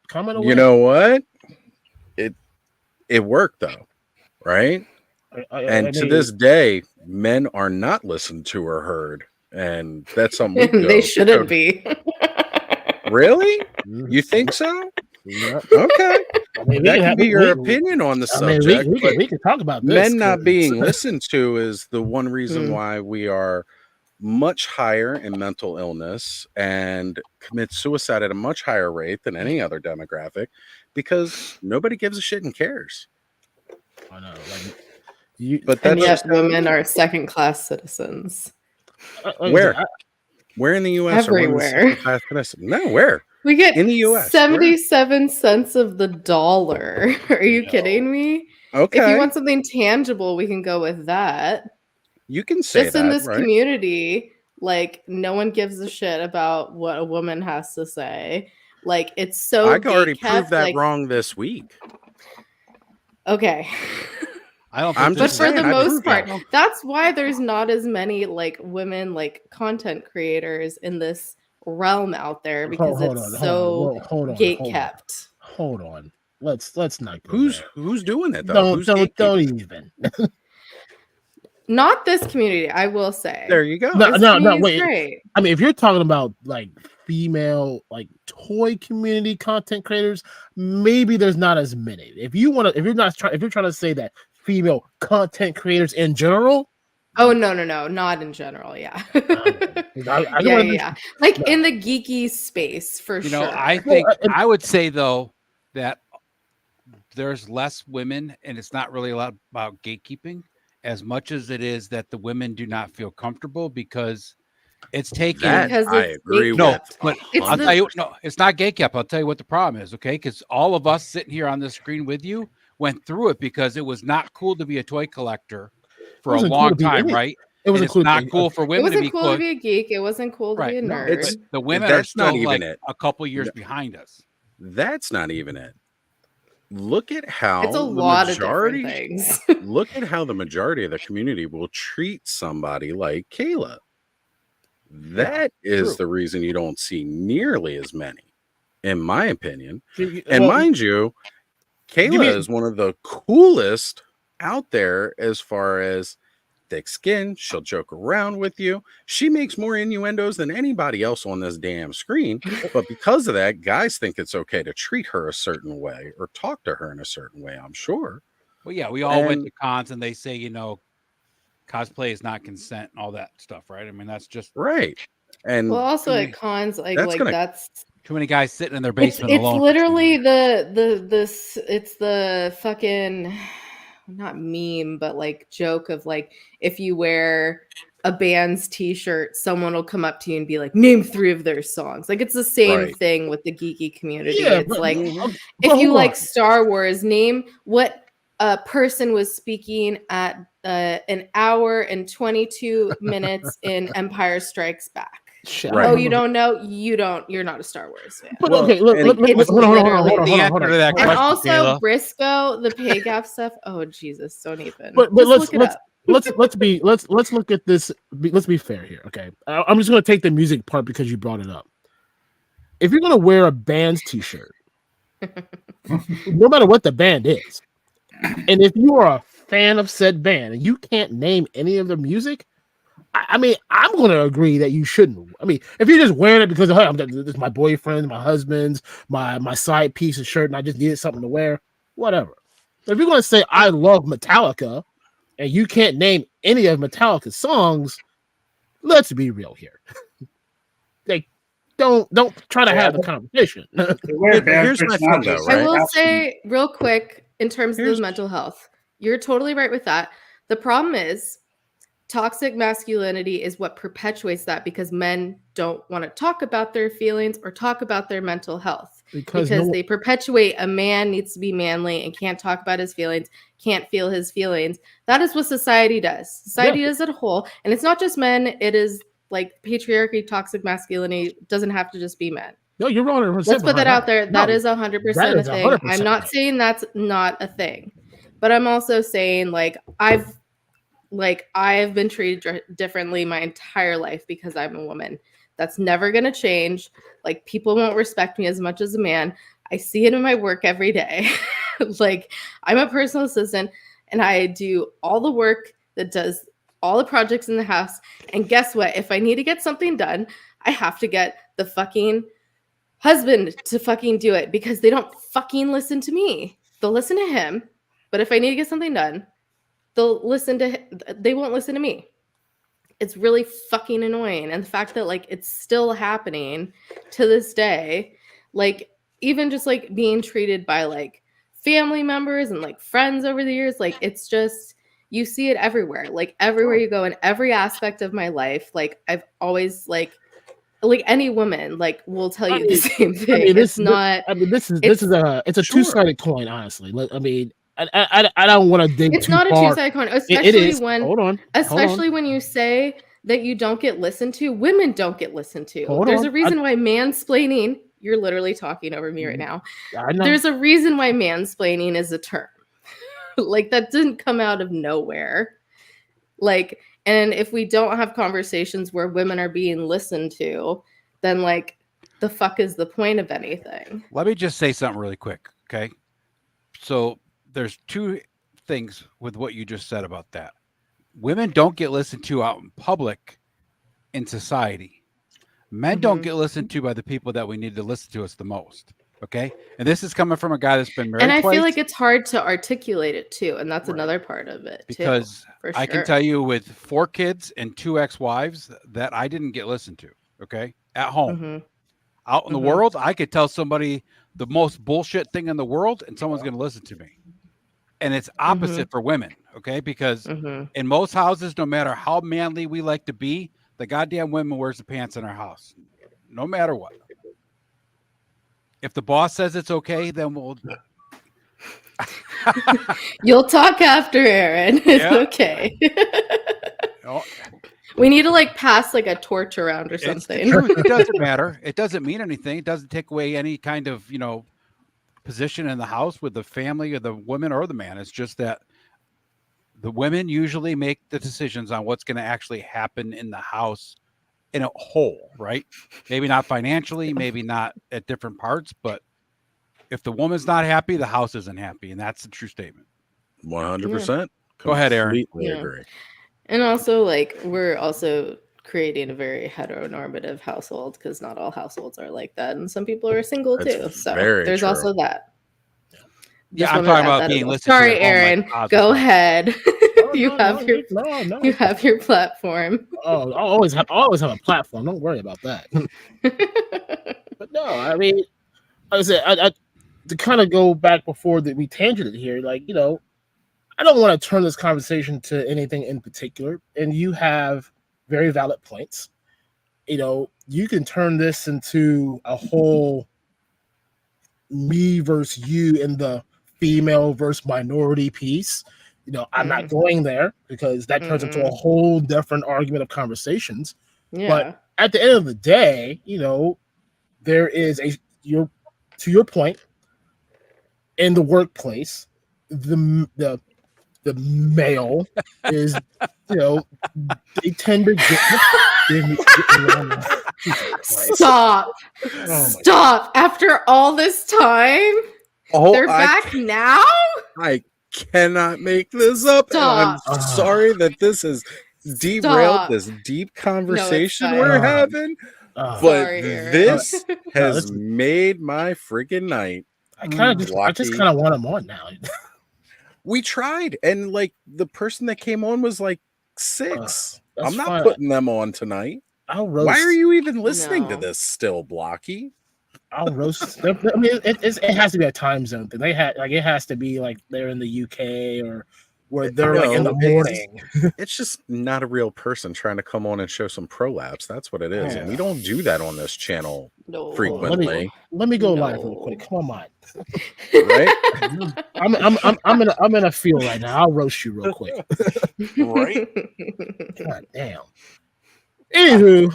comment away. You know what? It worked though, right? And to this day, men are not listened to or heard, and that's something we they shouldn't be. Really? You think so? Yeah. Okay. I mean, that can be your opinion on the subject. We can talk about this. Men not being listened to is the one reason why we are much higher in mental illness and commit suicide at a much higher rate than any other demographic, because nobody gives a shit and cares. I know. But and yet women are second-class citizens. Where in the U.S. Everywhere. No, where? We get in the U.S. 77 cents of the dollar. Are you kidding me? Okay. If you want something tangible, we can go with that. You can say just that, in this right? community, like no one gives a shit about what a woman has to say. Like it's so. I already proved that wrong this week. Okay. I don't think but for the most part, that's why there's not as many like women like content creators in this realm out there, because it's so gate kept. Hold on. Let's not go who's doing it though? Don't even. Not this community, I will say. There you go. No, wait. Great. I mean, if you're talking about like female, like toy community content creators, maybe there's not as many. If you're trying to say that female content creators in general. Oh no, not in general. Yeah. Yeah. Like in the geeky space for sure. I think I would say though that there's less women, and it's not really a lot about gatekeeping as much as it is that the women do not feel comfortable because it's taken. I agree with. No, but I'll tell you, no, it's not gatekeep. I'll tell you what the problem is. Okay, because all of us sitting here on the screen with you went through it because it was not cool to be a toy collector for a long time, right? It was not cool for women to be cool to be a geek. It wasn't cool to be a nerd. The women are still like a couple years behind us. That's not even it. Look at how it's a lot of different things. Look at how the majority of the community will treat somebody like Kayla. That is the reason you don't see nearly as many, in my opinion. And mind you, Kayla is one of the coolest out there as far as thick skin. She'll joke around with you. She makes more innuendos than anybody else on this damn screen. But because of that, guys think it's okay to treat her a certain way or talk to her in a certain way, I'm sure. Well, yeah, we all went to cons and they say, cosplay is not consent and all that stuff, right? I mean, that's just right. And well, also at cons, that's too many guys sitting in their basement it's alone. It's literally it's the fucking not meme, but like joke of like if you wear a band's t-shirt, someone will come up to you and be like, name 3 of their songs. Like it's the same thing with the geeky community. Yeah, it's like if you like Star Wars, name what a person was speaking at an hour and 22 minutes in Empire Strikes Back. Right. Oh, you don't know? You're not a Star Wars fan. But okay, hold on. And also Briscoe, the pay gap stuff. Oh Jesus, don't even. But let's look at this. Let's be fair here, okay? I'm just gonna take the music part because you brought it up. If you're gonna wear a band's t-shirt, no matter what the band is, and if you are a fan of said band and you can't name any of their music, I mean, I'm going to agree that you shouldn't. I mean, if you're just wearing it because hey, this is my boyfriend, my husband's, my side piece of shirt, and I just needed something to wear, whatever. But if you're going to say I love Metallica, and you can't name any of Metallica's songs, let's be real here. Like, don't try to have the conversation. Here's my thing, though, right? I will say real quick in terms of the mental health, you're totally right with that. The problem is toxic masculinity is what perpetuates that because men don't want to talk about their feelings or talk about their mental health because they perpetuate a man needs to be manly and can't talk about his feelings, can't feel his feelings. That is what society does. Society does as a whole. And it's not just men. It is like patriarchy, toxic masculinity doesn't have to just be men. No, you're wrong. Let's put that out there. That is 100% a thing. 100%. I'm not saying that's not a thing, but I'm also saying I've been treated differently my entire life because I'm a woman. That's never going to change. Like, people won't respect me as much as a man. I see it in my work every day. Like, I'm a personal assistant and I do all the work that does all the projects in the house. And guess what? If I need to get something done, I have to get the fucking husband to fucking do it because they don't fucking listen to me. They'll listen to him. But if I need to get something done, they won't listen to me. It's really fucking annoying. And the fact that it's still happening to this day, even just being treated by family members and friends over the years, it's just, you see it everywhere. Everywhere you go in every aspect of my life, I've always any woman will tell you the same thing. This is a two-sided coin, honestly. I mean, I don't want to dig it's too not far. A two-sided coin, especially when you say that you don't get listened to. Women don't get listened to. There's a reason why mansplaining. You're literally talking over me right now. I know. There's a reason why mansplaining is a term. That didn't come out of nowhere. And if we don't have conversations where women are being listened to, then the fuck is the point of anything? Let me just say something really quick, okay? So there's two things with what you just said about that. Women don't get listened to out in public in society. Men don't get listened to by the people that we need to listen to us the most. Okay. And this is coming from a guy that's been married. And I twice. feel like it's hard to articulate it too. And that's another part of it. Because too, I can tell you with 4 kids and 2 ex-wives that I didn't get listened to. Okay. At home. Out in the world, I could tell somebody the most bullshit thing in the world and someone's going to listen to me. And it's opposite for women. Okay. Because in most houses, no matter how manly we like to be, the goddamn women wears the pants in our house, no matter what. If the boss says it's okay, then we'll. You'll talk after, Aaron. It's okay. We need to pass a torch around or something. It doesn't matter. It doesn't mean anything. It doesn't take away any kind of position in the house with the family or the woman or the man. It's just that the women usually make the decisions on what's going to actually happen in the house in a whole, right? Maybe not financially, maybe not at different parts, but if the woman's not happy, the house isn't happy. And that's the true statement. 100%. Go ahead, Aaron. Completely agree. And also, we're also creating a very heteronormative household because not all households are like that. And some people are single too. So there's also that. Yeah, I'm talking about being listened to. Sorry, Aaron. Go ahead. You have your platform. Oh, I always have a platform. Don't worry about that. But no, I mean, like I said, I to kind of go back before that we tangented here, I don't want to turn this conversation to anything in particular, and you have very valid points. You can turn this into a whole me versus you in the female versus minority piece. I'm not going there because that turns into a whole different argument of conversations. Yeah. But at the end of the day, there is to your point, in the workplace, the male is, they tend to get Stop. Stop. After all this time, they're back now? I cannot make this up. And I'm sorry that this is derailed Stop. this deep No, it's conversation fine. we're having, but Sorry, Aaron. this No, has this is- made my freaking night. I just Blocky. kind of want him on now. We tried, and like the person that came on was like 6. That's I'm not fine. putting them on tonight. I'll roast. Why are you even listening to No. this still, Blocky? I'll roast. I mean, it has to be a time zone thing. They had like it has to be like they're in the UK or where they're like in the No, morning. It's just not a real person trying to come on and show some prolapse. That's what it is, and we Yeah. don't do that on this channel No. frequently. Let me go No. live real quick. Come on. Right? I'm in a feel right now. I'll roast you real quick. Right? God damn. Anywho,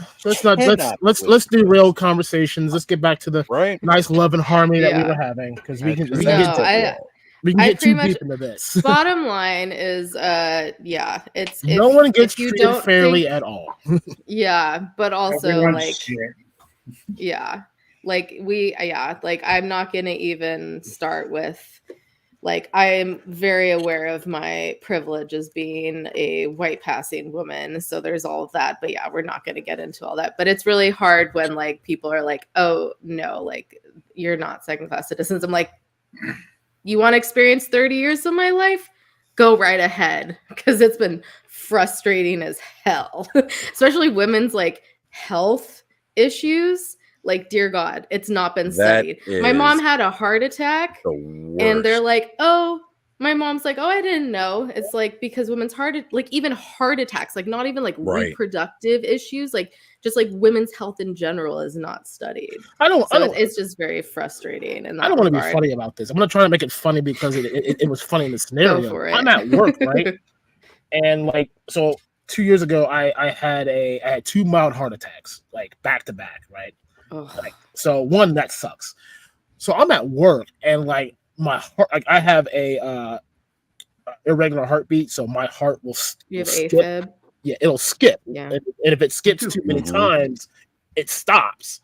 let's do real conversations. Let's get back to the Right? nice love and harmony that we Yeah. were having because we can No, get too pretty much- deep into this. Bottom line is, yeah, it's No one gets if you treated don't fairly think- at all. Yeah, but also Everyone's like, shit. yeah, like like I'm not gonna even start with. Like, I'm very aware of my privilege as being a white passing woman. So there's all of that. But yeah, we're not going to get into all that. But it's really hard when like people are like, oh, no, like you're not second class citizens. I'm like, you want to experience 30 years of my life? Go right ahead. Because it's been frustrating as hell, especially women's like health issues. Like, dear God, it's not been studied. My mom had a heart attack. And they're like, oh, my mom's like, oh, I didn't know. It's like because women's even heart attacks, like not even like reproductive issues, like just like women's health in general is not studied. It's just very frustrating. And I don't want to be funny about this. I'm not trying to make it funny because it was funny in the scenario. Go for it. I'm at work, right? And like, so 2 years ago, I had 2 mild heart attacks, like back to back, right? Like, so one that sucks. So I'm at work and like my heart, like I have a irregular heartbeat, so my heart will you have skip. AFib? Yeah, it'll skip. Yeah. And if it skips too many times, it stops.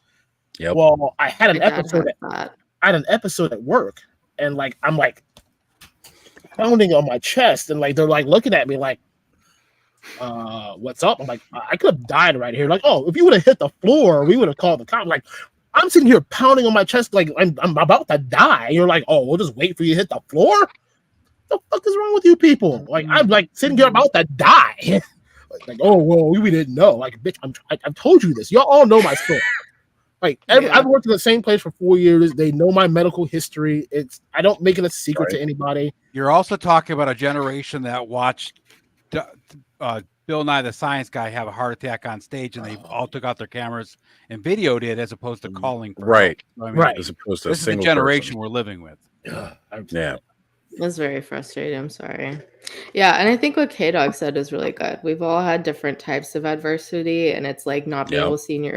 Yep. Well, I had an My dad episode. has that. I had an episode at work, and like I'm like pounding on my chest, and like they're like looking at me like, what's up? I'm like, I could have died right here. Like, oh, if you would have hit the floor, we would have called the cops. Like, I'm sitting here pounding on my chest, like I'm about to die. You're like, oh, we'll just wait for you to hit the floor. The fuck is wrong with you people? Like, I'm like sitting here about to die. like, oh well, we didn't know. Like, bitch, I've told you this. Y'all all know my story. Like, I've worked in the same place for 4 years. They know my medical history. I don't make it a secret to anybody. You're also talking about a generation that watched Bill Nye the Science Guy have a heart attack on stage, and they all took out their cameras and videoed it as opposed to calling for right, help. Right. As opposed to This is the generation we're living with. Yeah. That's very frustrating. I'm sorry. Yeah, and I think what K-Dog said is really good. We've all had different types of adversity, and it's like not being able to see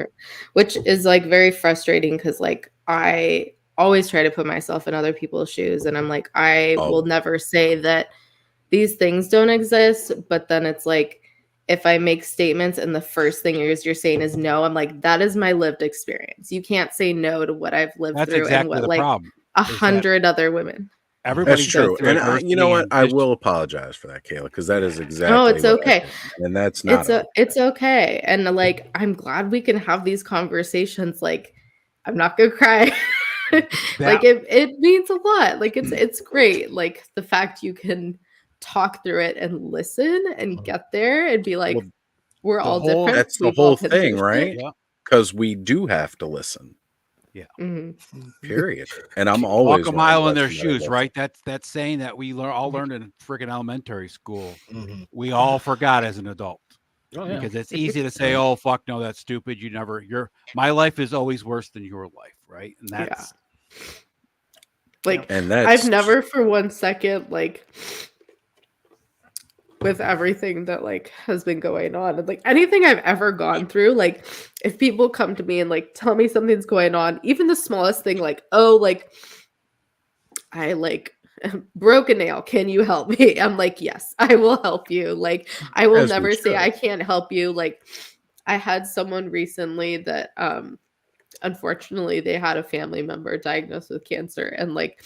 which is like very frustrating because like I always try to put myself in other people's shoes, and I'm like, I will never say that these things don't exist, but then it's like if I make statements and the first thing you're saying is no, I'm like, that is my lived experience. You can't say no to what I've lived through exactly and what the like problem, 100 other women. Everybody's That's true. been through And you know what? adversity I and will apologize for that, Kayla, because that is exactly No, it's what I okay. did, and that's not it's okay. And like I'm glad we can have these conversations. Like I'm not gonna cry. Like it means a lot. Like it's great. Like the fact you can talk through it and listen and get there and be like, we're all different. That's the We've all whole been thing, through right? shit. Because we do have to listen. Yeah. Period. And I'm always walk a mile in their letting somebody shoes, listen. right? That's saying that we all learned in freaking elementary school. We all forgot as an adult. Because it's easy to say, oh fuck no, that's stupid. My life is always worse than your life, right? And that's like and that's I've never for 1 second like with everything that like has been going on and like anything I've ever gone through, like if people come to me and like tell me something's going on, even the smallest thing, like, oh, like I like broke a nail, can you help me? I'm like, yes, I will help you. Like I will never say I can't help you. Like I had someone recently that unfortunately they had a family member diagnosed with cancer, and like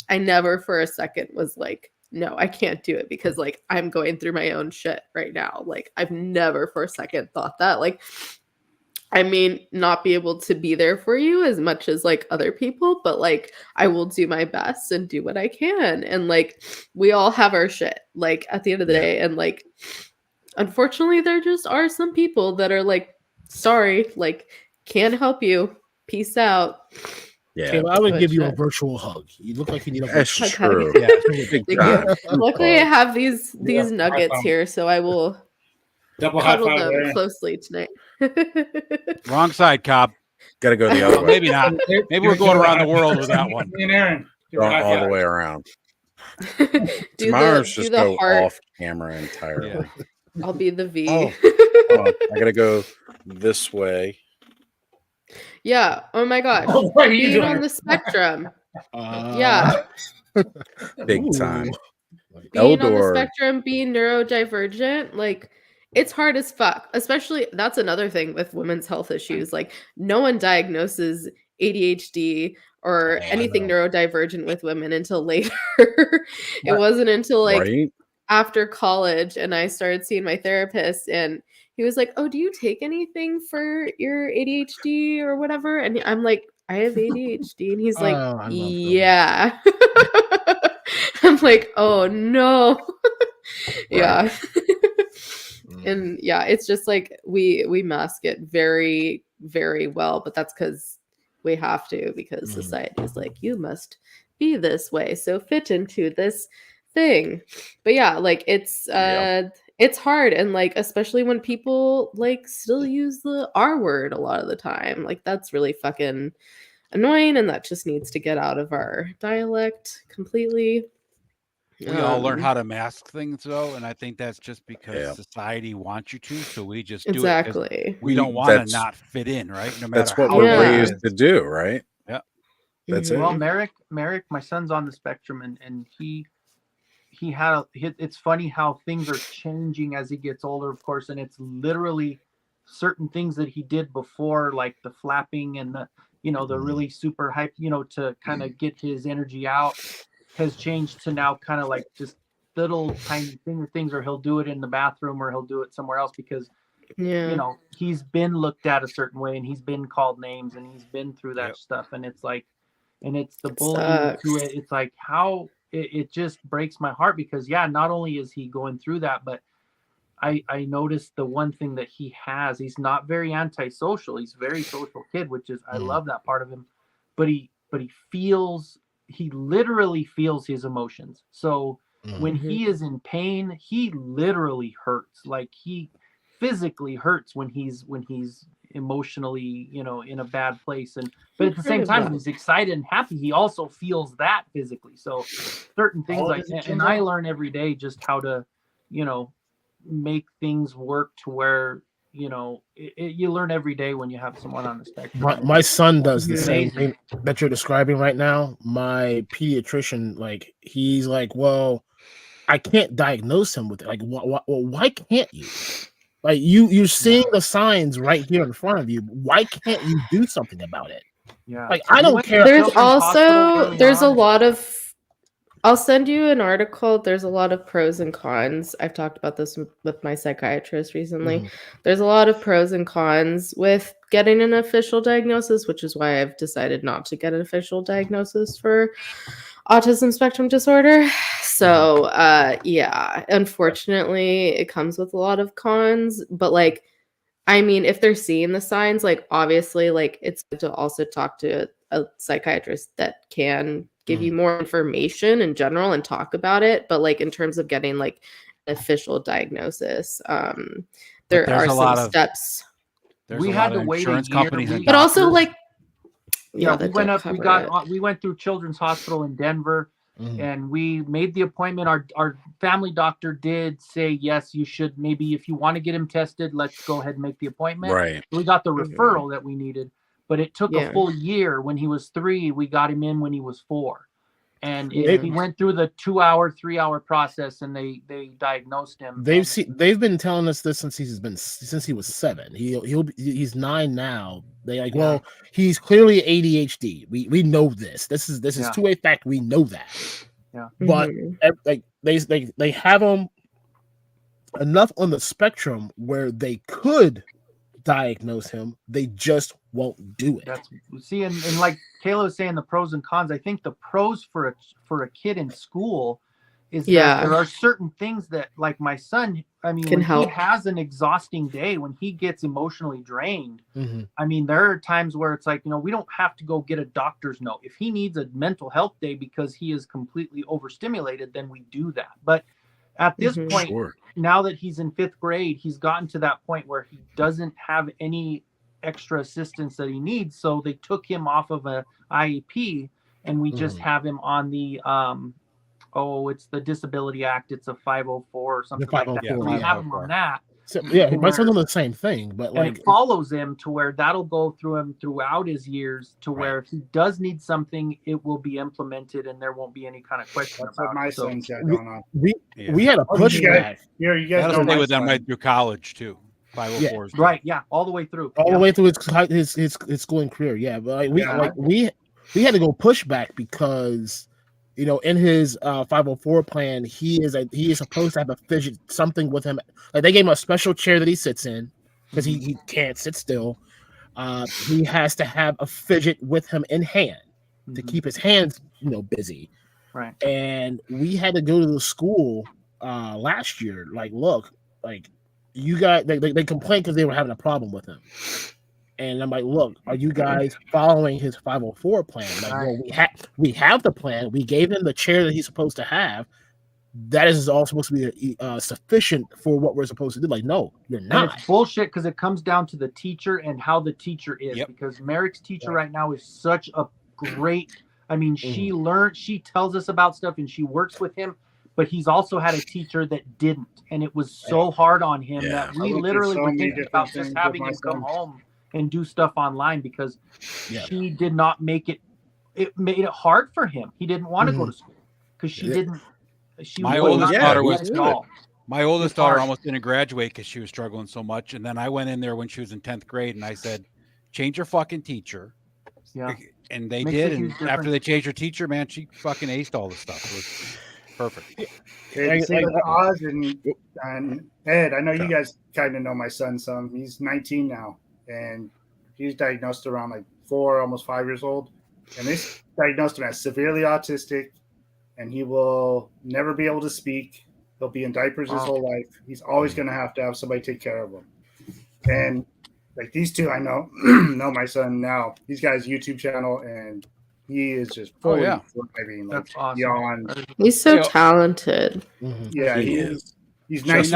I never for a second was like, no, I can't do it because like I'm going through my own shit right now. Like I've never for a second thought that. Like, I mean, not be able to be there for you as much as like other people, but like I will do my best and do what I can. And like we all have our shit, like at the end of the day. And like unfortunately, there just are some people that are like, sorry, like can't help you. Peace out. Yeah, Caleb, I would give you a virtual hug. You look like you need a that's virtual true. Yeah. Thank you. Luckily, I have these nuggets here, so I will Double high cuddle five them there. closed tonight. Wrong side, Cobb. Got to go the other Well, way. maybe not. Maybe we're going around the world with that one. Me and Aaron. Going all the way around. do Tomorrow's just the go heart. off camera entirely. Yeah. I'll be the V. Oh. Hold on. I got to go this way. Yeah. Oh my gosh. Oh, what are you Being doing? on the spectrum. Yeah. Big time. Being on the Eldor. spectrum, being neurodivergent, like it's hard as fuck. Especially that's another thing with women's health issues. Like no one diagnoses ADHD or anything neurodivergent with women until later. It wasn't until like Right? after college and I started seeing my therapist and he was like, "Oh, do you take anything for your ADHD or whatever?" And I'm like, "I have ADHD." And he's like, Oh, I love them. "Yeah." I'm like, "Oh no." Yeah. And yeah, it's just like we mask it very, very well, but that's because we have to, because society is like, you must be this way, so fit into this thing. But yeah, like it's hard, and like especially when people like still use the R word a lot of the time. Like that's really fucking annoying, and that just needs to get out of our dialect completely. We all learn how to mask things though, and I think that's just because society wants you to, so we just do it. Exactly. We don't want to not fit in, right? No matter That's what how we're bad it raised is. to do, right? Yeah. That's Well, it. Merrick, my son's on the spectrum, and he had it's funny how things are changing as he gets older, of course, and it's literally certain things that he did before, like the flapping and the the really super hype, to kind of get his energy out, has changed to now kind of like just little tiny things, or he'll do it in the bathroom or he'll do it somewhere else because he's been looked at a certain way and he's been called names and he's been through that stuff, and it's like, and it's the bullying to it. It's like how it just breaks my heart because not only is he going through that, but I noticed the one thing that he's not very antisocial. He's a very social kid, which is I love that part of him, but he literally feels his emotions. So when he is in pain, he literally hurts. Like he physically hurts when he's emotionally, in a bad place. But at the same time, when he's excited and happy, he also feels that physically. So certain things and I learn every day just how to, make things work to where, you learn every day when you have someone on the spectrum. My son does the same thing that you're describing right now. My pediatrician, like, he's like, well, I can't diagnose him with it. Like, why can't you? Like, you're seeing the signs right here in front of you. Why can't you do something about it? Yeah. Like, I don't care. There's a lot of, I'll send you an article. There's a lot of pros and cons. I've talked about this with my psychiatrist recently. There's a lot of pros and cons with getting an official diagnosis, which is why I've decided not to get an official diagnosis for autism spectrum disorder. So, unfortunately, it comes with a lot of cons. But like, I mean, if they're seeing the signs, like obviously, like it's good to also talk to a psychiatrist that can give you more information in general and talk about it. But like in terms of getting like an official diagnosis, there are some steps. We had to wait insurance a year, companies, but also like we went through Children's Hospital in Denver. And we made the appointment. Our family doctor did say, yes, you should, maybe if you want to get him tested, let's go ahead and make the appointment. Right. So we got the referral that we needed, but it took a full year. When he was 3, we got him in when he was 4. And he went through the 2-hour, 3-hour process, and they diagnosed him. They've been telling us this since he was 7. He's 9 now. They like, well, he's clearly ADHD. We know this. This is 2-way fact. We know that. But Mhm. like they have them enough on the spectrum where they could diagnose him. They just won't do it. That's and like Kayla was saying, the pros and cons. I think the pros for a kid in school is that there are certain things that, like my son, I mean, Can when help. he has an exhausting day, when he gets emotionally drained, Mhm. I mean, there are times where it's like, we don't have to go get a doctor's note. If he needs a mental health day because he is completely overstimulated, then we do that. But at this Mhm. point, Sure. now that he's in 5th grade, he's gotten to that point where he doesn't have any extra assistance that he needs. So they took him off of a IEP, and we just have him on the it's the Disability Act. It's a 504 or something like that. So we have him on that. So, yeah, my son's on the same thing, but And like it follows him to where that'll go through him throughout his years, to where if he does need something, it will be implemented, and there won't be any kind of question That's about what my it. So son's got going on. we had a pushback. You guys That'll know stay my with them son. right through college too. 504s. right, yeah, all the way through. all the way through his schooling career. Yeah, but we had to go pushback because in his 504 plan he is supposed to have a fidget something with him. Like they gave him a special chair that he sits in because he can't sit still. He has to have a fidget with him in hand to keep his hands busy. Right. And we had to go to the school last year. Like, look, like you guys, they complained because they were having a problem with him. And I'm like, look, are you guys following his 504 plan? Like, well, we have the plan. We gave him the chair that he's supposed to have. That is all supposed to be sufficient for what we're supposed to do. Like, no, you're not. And it's bullshit because it comes down to the teacher and how the teacher is. Because Merrick's teacher right now is such a great. I mean, she tells us about stuff and she works with him, but he's also had a teacher that didn't, and it was so hard on him that we literally were thinking about just having him come home and do stuff online because she did not make it. It made it hard for him. He didn't want to go to school because she didn't. My oldest daughter almost didn't graduate because she was struggling so much. And then I went in there when she was in 10th grade and I said, change your fucking teacher. Yeah. And they did. And after they changed her teacher, man, she fucking aced all the stuff. It was perfect. Oz and Ed, I know you guys kind of know my son some. He's 19 now, and he's diagnosed around like 4, almost 5 years old. And they diagnosed him as severely autistic, and he will never be able to speak. He'll be in diapers his whole life. He's always going to have somebody take care of him. And like these two, I know my son now. He's got his YouTube channel, and he is just fully thriving. Like, that's awesome. Beyond. He's so talented. Yeah, he is. He's nice. You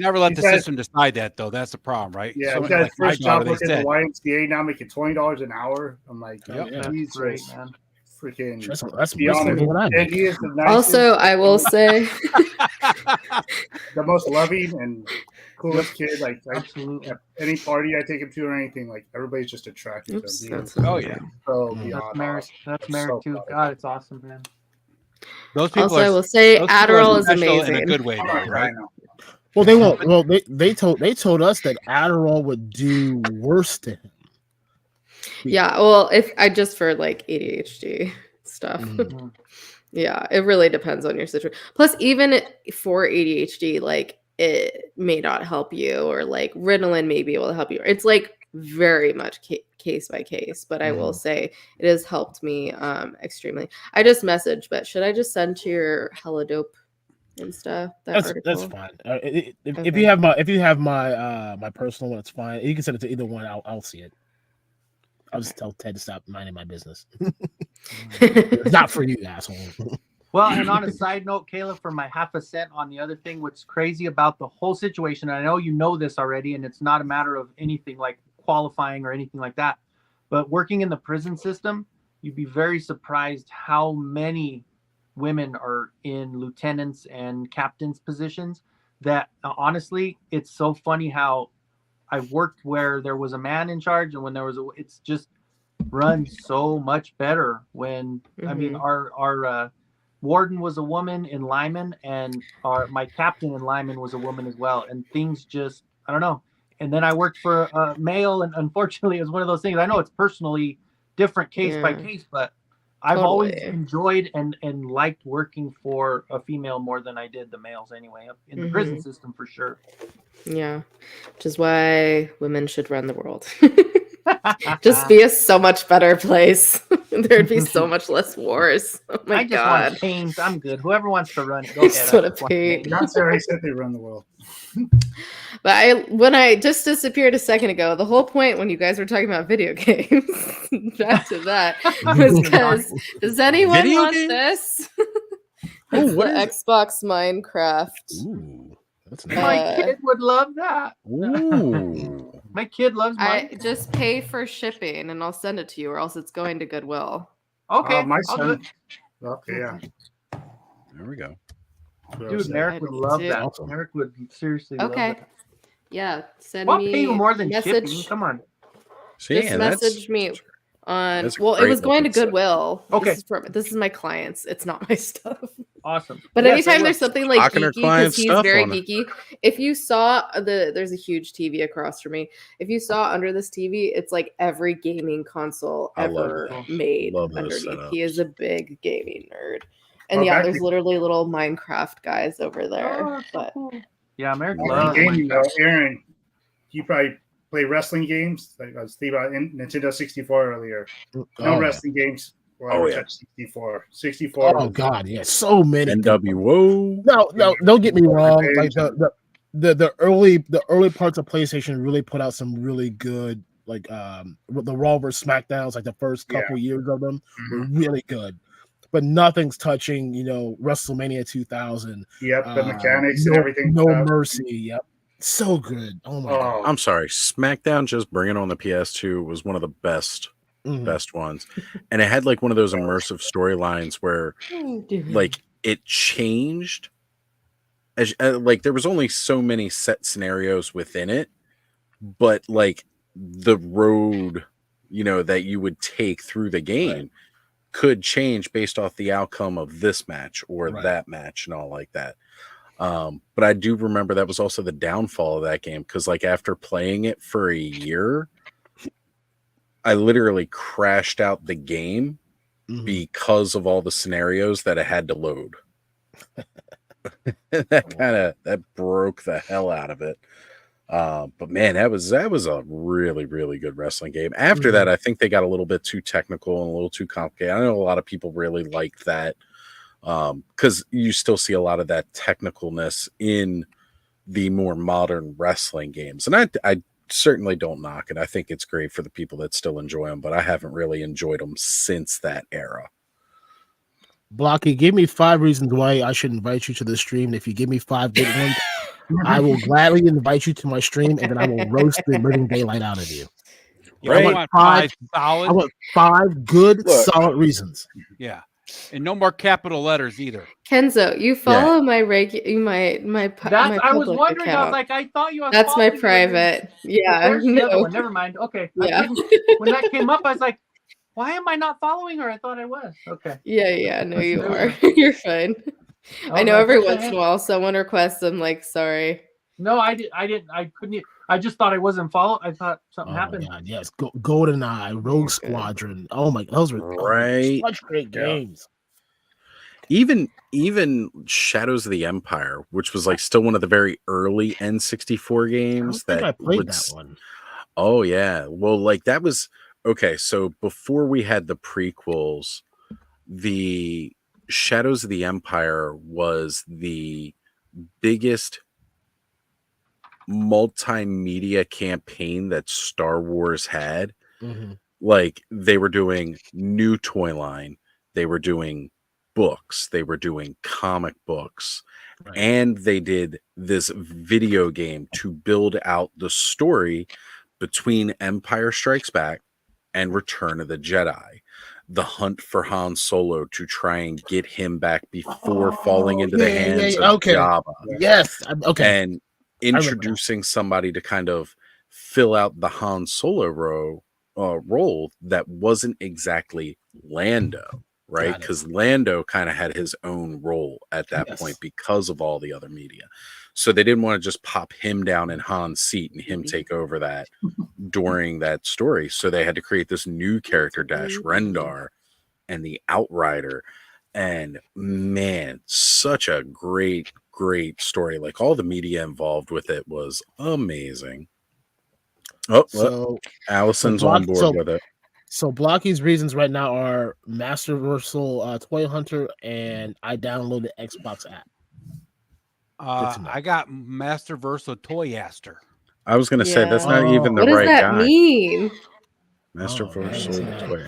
never let the system decide that, though. That's the problem, right? Yeah, he's got his first job working at the YMCA now, making $20 an hour. I'm like, he's great, man. Freaking that's beyond it. And he is the nicest, also, I will say the most loving and coolest kid. Like absolutely, any party I take him to or anything, like everybody's just attracted to him. Oh yeah, so that's Merrick too. God, it's awesome, man. Those people also, I will say Adderall is amazing in a good way, though, right? Well, they won't. Well, they told us that Adderall would do worse to him. Yeah, well, if I just for like ADHD stuff. Yeah, it really depends on your situation. Plus, even for ADHD, like it may not help you, or like Ritalin may be able to help you. It's like very much case by case, but I will say it has helped me extremely. I just messaged, but should I just send to your Hella Dope Insta that's fine. If you have my my personal one, it's fine. You can send it to either one. I'll see it. I'll just tell Ted to stop minding my business. It's not for you, asshole. Well, and on a side note, Kayla, for my half a cent on the other thing, what's crazy about the whole situation, and I know you know this already, and it's not a matter of anything like qualifying or anything like that, but working in the prison system, you'd be very surprised how many women are in lieutenants and captains positions that honestly, it's so funny how I've worked where there was a man in charge and when there was it's just runs so much better when I mean our warden was a woman in Lyman and my captain in Lyman was a woman as well, and things just I don't know. And then I worked for a male, and unfortunately it was one of those things. I know it's personally different case by case, but I've always Totally. enjoyed and liked working for a female more than I did the males anyway, in the prison system for sure. Yeah, which is why women should run the world. Just be a so much better place. There'd be so much less wars. Oh my I just god. want paint. I'm good. Whoever wants to run it, go I ahead. just I want just to want paint. Not already said they run the world. But when I just disappeared a second ago, the whole point when you guys were talking about video games, back to that, was because does anyone Video want games? this? Oh, It's what the is it? Xbox Minecraft. Ooh, that's My nice. kid would love that. Ooh. My kid loves I mine. just pay for shipping and I'll send it to you, or else it's going to Goodwill. Okay, My I'll do it. son. Okay, yeah. There we go. Dude, Merrick would love do. that. Awesome. Merrick would seriously love Okay. that. Yeah, send I'll me pay you more than message. shipping. Come on. See, Just and message me on. that's a Well, it great was going to looking set. Goodwill. Okay. This is my clients. It's not my stuff. Awesome. But Yes, I anytime will. there's something like Stocking her geeky, because client's he's stuff very on it. geeky. If you saw there's a huge TV across from me. If you saw under this TV, it's like every gaming console I love ever that. made Love those underneath. He is setups. a big gaming nerd. And Oh, yeah, back there's to- literally little Minecraft guys over there. Oh, so But cool. Yeah, Merrick Well, loves gaming, Minecraft. Aaron, you probably play wrestling games. Like I was thinking about Nintendo 64 earlier. No Oh, yeah. wrestling games. Well, Oh, I yeah. touched 64. 64. Oh God, yeah, so many. NWO. No, don't get me wrong. Like Page. the early parts of PlayStation really put out some really good, like the Raw vs SmackDowns, like the first couple years of them were really good. But nothing's touching, WrestleMania 2000. Yep, the mechanics and everything. No Mercy. Yep, so good. Oh my god. I'm sorry. SmackDown just bringing on the PS2 was one of the best ones. And it had like one of those immersive storylines where like it changed as like there was only so many set scenarios within it, but like the road, that you would take through the game could change based off the outcome of this match or that match and all like that. But I do remember that was also the downfall of that game because like after playing it for a year, I literally crashed out the game because of all the scenarios that I had to load. that broke the hell out of it. But man, that was a really, really good wrestling game. After that, I think they got a little bit too technical and a little too complicated. I know a lot of people really liked that because you still see a lot of that technicalness in the more modern wrestling games. And I certainly don't knock it. I think it's great for the people that still enjoy them, but I haven't really enjoyed them since that era. Blocky, give me 5 reasons why I should invite you to the stream. And if you give me 5 good ones, I will gladly invite you to my stream, and then I will roast the living daylight out of you. I want want five- solid. I want 5 good, Look. solid reasons. Yeah, and no more capital letters either. Kenzo, you follow my my That's, I was public wondering. I was account. like, I thought you. That's my private. Yeah, There's the other no. one. Never mind. Okay. Yeah. When that came up, I was like, why am I not following her? I thought I was. Okay. Yeah, no, you There we are. You're fine. I know was every like, once in a while someone requests, I'm like, sorry. No, I didn't. I couldn't. I just thought I wasn't following. I thought something Oh happened. my God, yes, GoldenEye, Rogue Squadron. Oh my, those were Right. such great games. Even Shadows of the Empire, which was like still one of the very early N64 I games don't think that I played would that one. Oh yeah. Well, like that was okay. So before we had the prequels, the Shadows of the Empire was the biggest multimedia campaign that Star Wars had. Like they were doing new toy line, they were doing books, they were doing comic books, and they did this video game to build out the story between Empire Strikes Back and Return of the Jedi. The hunt for Han Solo to try and get him back before falling into the hands of Jabba. Yes. Okay. And introducing somebody to kind of fill out the Han Solo role that wasn't exactly Lando, right? Because Lando kind of had his own role at that point because of all the other media. So they didn't want to just pop him down in Han's seat and him take over that during that story. So they had to create this new character, Dash Rendar, and the Outrider. And man, such a great story. Like all the media involved with it was amazing. Oh, So Allison's on board with it. So Blocky's reasons right now are Masterversal Toy Hunter, and I downloaded the Xbox app. I got Masterversal Toyaster. I was gonna say that's not even the what right does that guy. mean? Masterversal Toy.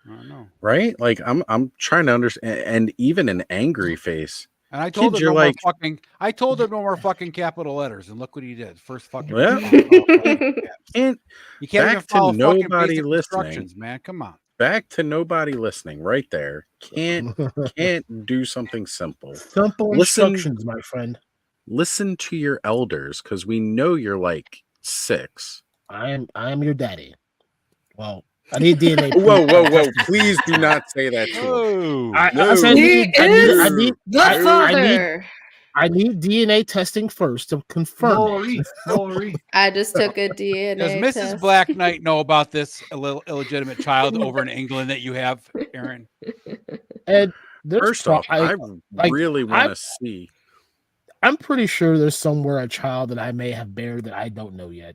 I don't know. Right? Like I'm trying to understand, and even an angry face. And I told Kids, him you're no like, more fucking. I told him no more fucking capital letters, and look what he did. First fucking. Yeah. You can't even back to follow fucking nobody basic listening. instructions, man. Come on. Back to nobody listening. Right there. Can't do something simple. Simple instructions, my friend. Listen to your elders, because we know you're like 6. I am your daddy. Well, I need DNA. Whoa! Please do not say that to him. I said I need the father. I need DNA testing first to confirm. I just took a DNA Does Mrs. test. Black Knight know about this illegitimate child over in England that you have, Aaron? And first off, I really want to see. I'm pretty sure there's somewhere a child that I may have bared that I don't know yet.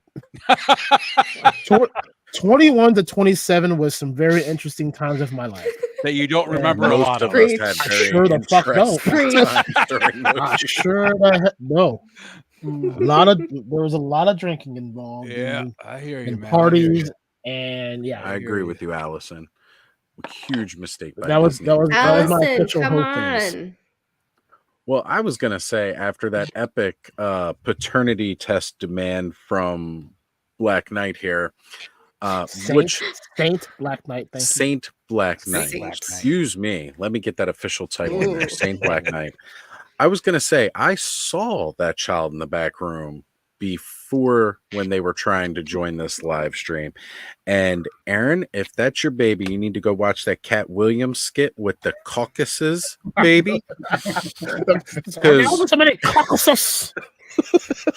21 to 27 was some very interesting times of my life that you don't remember a lot of. Us had very sure the fuck don't. Sure no. There was a lot of drinking involved. Yeah, I hear you, and man. Parties and I agree with you, Allison. Huge mistake. By that was Allison, my official come whole on. thing. Well, I was gonna say after that epic paternity test demand from Black Knight here, Saint Black Knight, thank you. Saint Black Knight. Excuse me. Let me get that official title in there. Saint Black Knight. I was gonna say I saw that child in the back room before when they were trying to join this live stream. And Aaron, if that's your baby, you need to go watch that Cat Williams skit with the Caucasus baby. Caucasus.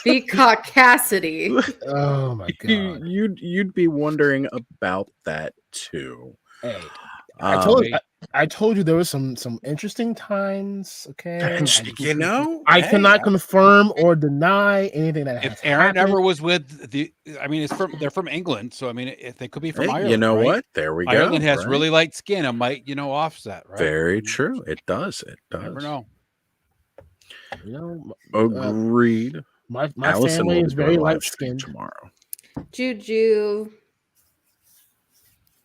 The caucasity. Oh my god. You'd be wondering about that too. Hey, I told you there was some interesting times. Okay, you know, I cannot confirm or deny anything that. If Aaron ever was with they're from England, so I mean, if they could be from Ireland. You know right? what? There we go. Ireland has really light skin. It might, offset. Right? Very true. It does. It does. You never know. Agreed. My family is very light skinned. Tomorrow. Juju.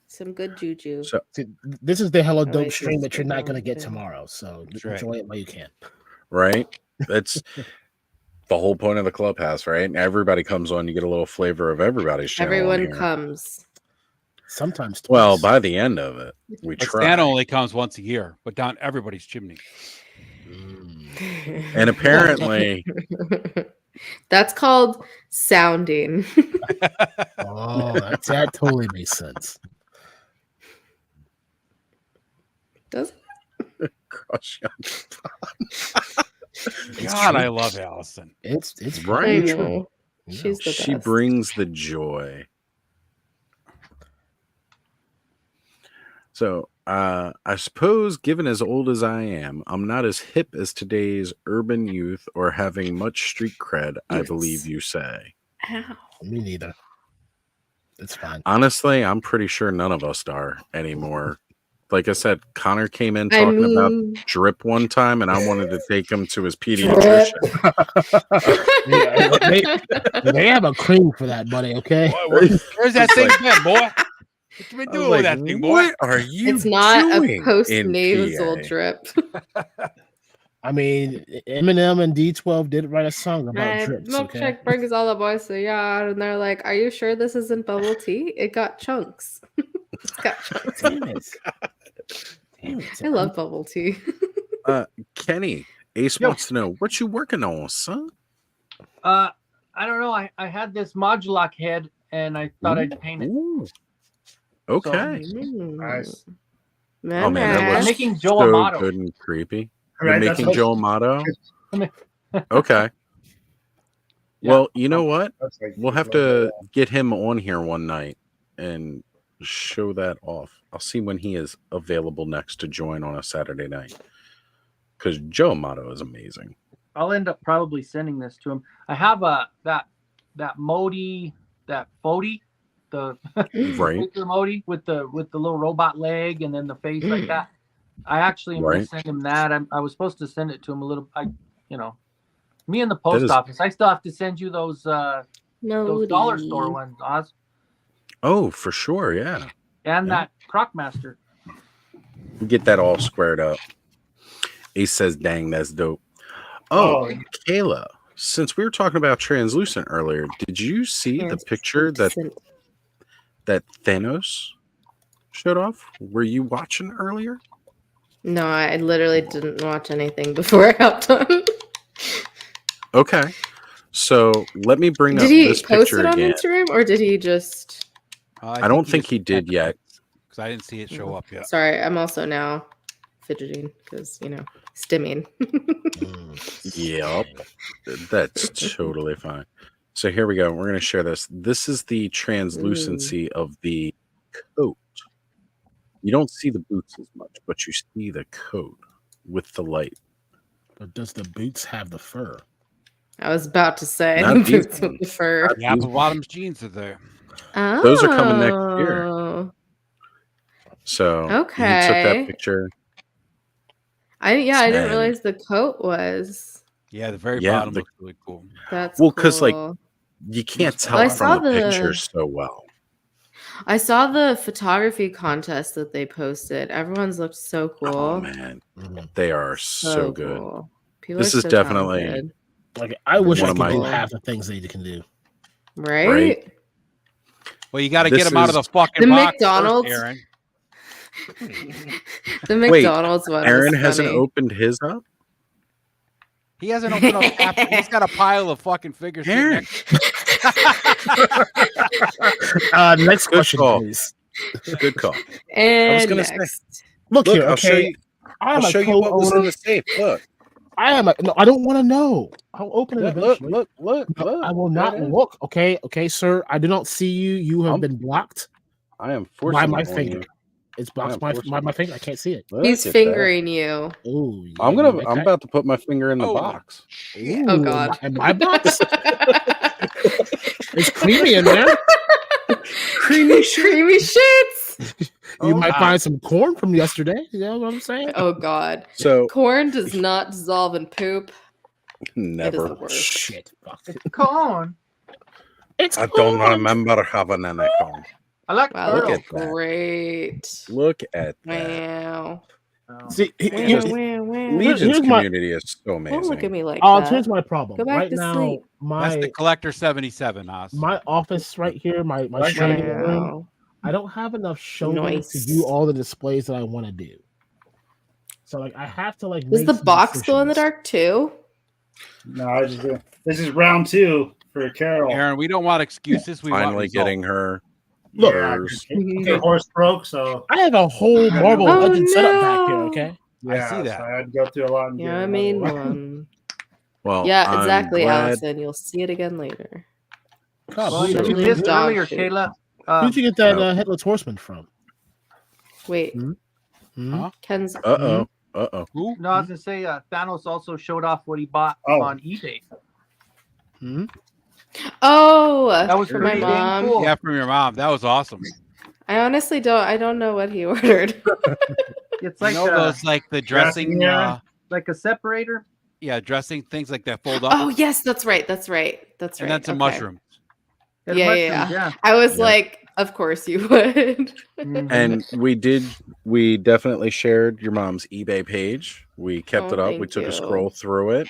Some good juju. So this is the Hello Dope stream that you're not going to get tomorrow. So enjoy it while you can. Right. That's the whole point of the clubhouse, right? Everybody comes on, you get a little flavor of everybody's channel. Everyone comes. Sometimes twice. Well, by the end of it, we try. Stan only comes once a year, but down everybody's chimney. And apparently that's called sounding. Oh, that totally makes sense. Does it? Crush God, I love Allison. It's right. True. She's the she best. brings the joy. So I suppose, given as old as I am, I'm not as hip as today's urban youth or having much street cred, I believe you say. Ow. Me neither. It's fine. Honestly, I'm pretty sure none of us are anymore. Like I said, Connor came in talking about drip one time, and I wanted to take him to his pediatrician. they have a cream for that, buddy, okay? Where's that thing been, boy? What you been doing with that thing, boy? What are you It's not doing a post-nasal drip. I mean, Eminem and D12 did write a song about drips. Milkshake brings all the boys to the yard, and they're like, "Are you sure this isn't bubble tea? It got chunks. It's got chunks." Damn it. I love bubble tea. Kenny, Ace wants to know what you working on, son. I don't know. I had this Modulok head, and I thought I'd paint it. Ooh. Okay. Nice. Oh man, that was making Joe so Amato. good and creepy. Right, You're making Joe Amato? Okay. Yeah. Well, you know what? That's like- We'll have to get him on here one night and show that off. I'll see when he is available next to join on a Saturday night. Because Joe Amato is amazing. I'll end up probably sending this to him. I have that Modi, that Fodi, the Right. picture Modi with the little robot leg and then the face like that. I actually am going to send him that. I was supposed to send it to him a little. Me and the post office. I still have to send you those dollar store ones, Oz. Oh, for sure, yeah. And that Crocmaster. Get that all squared up. Ace says, "Dang, that's dope." Oh, Kayla, since we were talking about translucent earlier, did you see the picture that Thanos showed off? Were you watching earlier? No, I literally didn't watch anything before I hopped on. Okay, so let me bring up Did he this post picture it on again. Instagram or did he just? I don't think he did yet, because I didn't see it show up yet. Sorry, I'm also now fidgeting because stimming. Yep, that's totally fine. So here we go. We're going to share this. This is the translucency of the coat. You don't see the boots as much, but you see the coat with the light. But does the boots have the fur? I was about to say Not these boots with the fur. The apple bottoms jeans are there. Oh. Those are coming next year. So he took that picture. I didn't realize the coat was. Yeah, the very bottom looks really cool. That's because cool. You can't tell from the picture so well. I saw the photography contest that they posted. Everyone's looked so cool. Oh man, they are so good. Cool. People this are is so definitely talented. Like I wish I of could my do half the things they can do. Right? Well, you got to get them out of the fucking the box McDonald's. first, Aaron. The McDonald's one. Aaron hasn't opened his up. He hasn't opened up. He's got a pile of fucking figures. Aaron. Next question, call. please. Good call. And I was gonna next. say, Look here, I'll show you. I'll show you what was in the safe. Look. No, I don't want to know. I'll open it eventually. Look. I will not look. Okay, sir. I do not see you. You have been blocked. I am by forcing my it on finger. you. It's blocked by my finger. I can't see it. He's fingering you. Ooh, yeah, I'm about to put my finger in the box. Ooh, Oh God. In my box. It's creamy in there. Creamy shits. You might find some corn from yesterday. You know what I'm saying? Oh God. So corn does not dissolve in poop. Never. It is the worst. Shit. Corn. I don't remember having any corn. I like Wow, Look that's at that. great. Look at that. Wow. See, Legion's here's community is so amazing. Don't look at me like Oh, that. here's my problem. Go back Right to now, sleep. That's the collector 77, Oz. my office right here, my showroom room. I don't have enough showroom to do all the displays that I want to do. So like I have to like. Is the box glow in the dark too? No, this is round 2 for Carol. Aaron, we don't want excuses. We Finally want results. getting her. Look, The horse broke, so I have a whole Marvel Legends setup back here. Okay. yeah, I see that. So I had to go through a lot. And Yeah, get I another mean one. one. Well, Yeah, I'm exactly, glad- Allison. You'll see it again later. Well, you Especially missed dog earlier, food. Kayla. Who'd you get that Headless Horseman from? Wait, Huh? Ken's. Uh-oh. Who? No, I was gonna say Thanos also showed off what he bought Oh. on eBay. Oh, That was for pretty my dang mom. cool. Yeah, from your mom. That was awesome. I honestly don't. I don't know what he ordered. It's You like know those like the dressing, yeah. like a separator. dressing things like that fold up, Oh yes, that's right. That's right. That's and right. then some Okay. mushrooms. And Yeah, mushrooms, yeah. I was like, of course you would. Mhm. And we definitely shared your mom's eBay page. We kept Oh, it up. We thank took you. a scroll through it.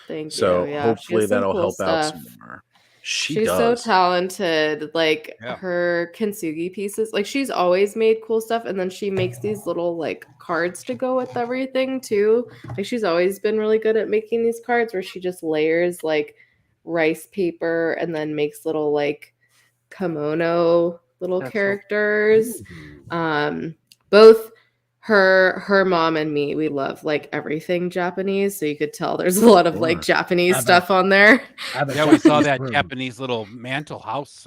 Thank So you. Yeah, hopefully she has some that'll cool help out stuff. some more. She's She's so talented. Like Yeah. her kintsugi pieces, like she's always made cool stuff, and then she makes these little like cards to go with everything too. Like she's always been really good at making these cards where she just layers like rice paper and then makes little like kimono little That's so characters. Both her mom and me, we love like everything Japanese, so you could tell there's a lot of like Sure. Japanese Have a- stuff on there. I have a Yeah, we saw Japanese that room. Japanese little mantle house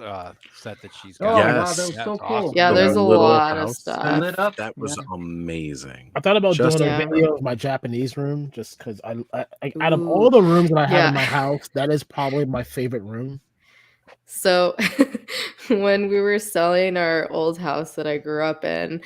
set that she's Oh got. wow, Yes. that was That's so cool. awesome. Yeah, The there's a little lot of house. They're stuff. lit up. That was Yeah. amazing. I thought about Just- doing Yeah. a video of my Japanese room just because I out of Ooh. all the rooms that I have Yeah. in my house, that is probably my favorite room. So when we were selling our old house that I grew up in,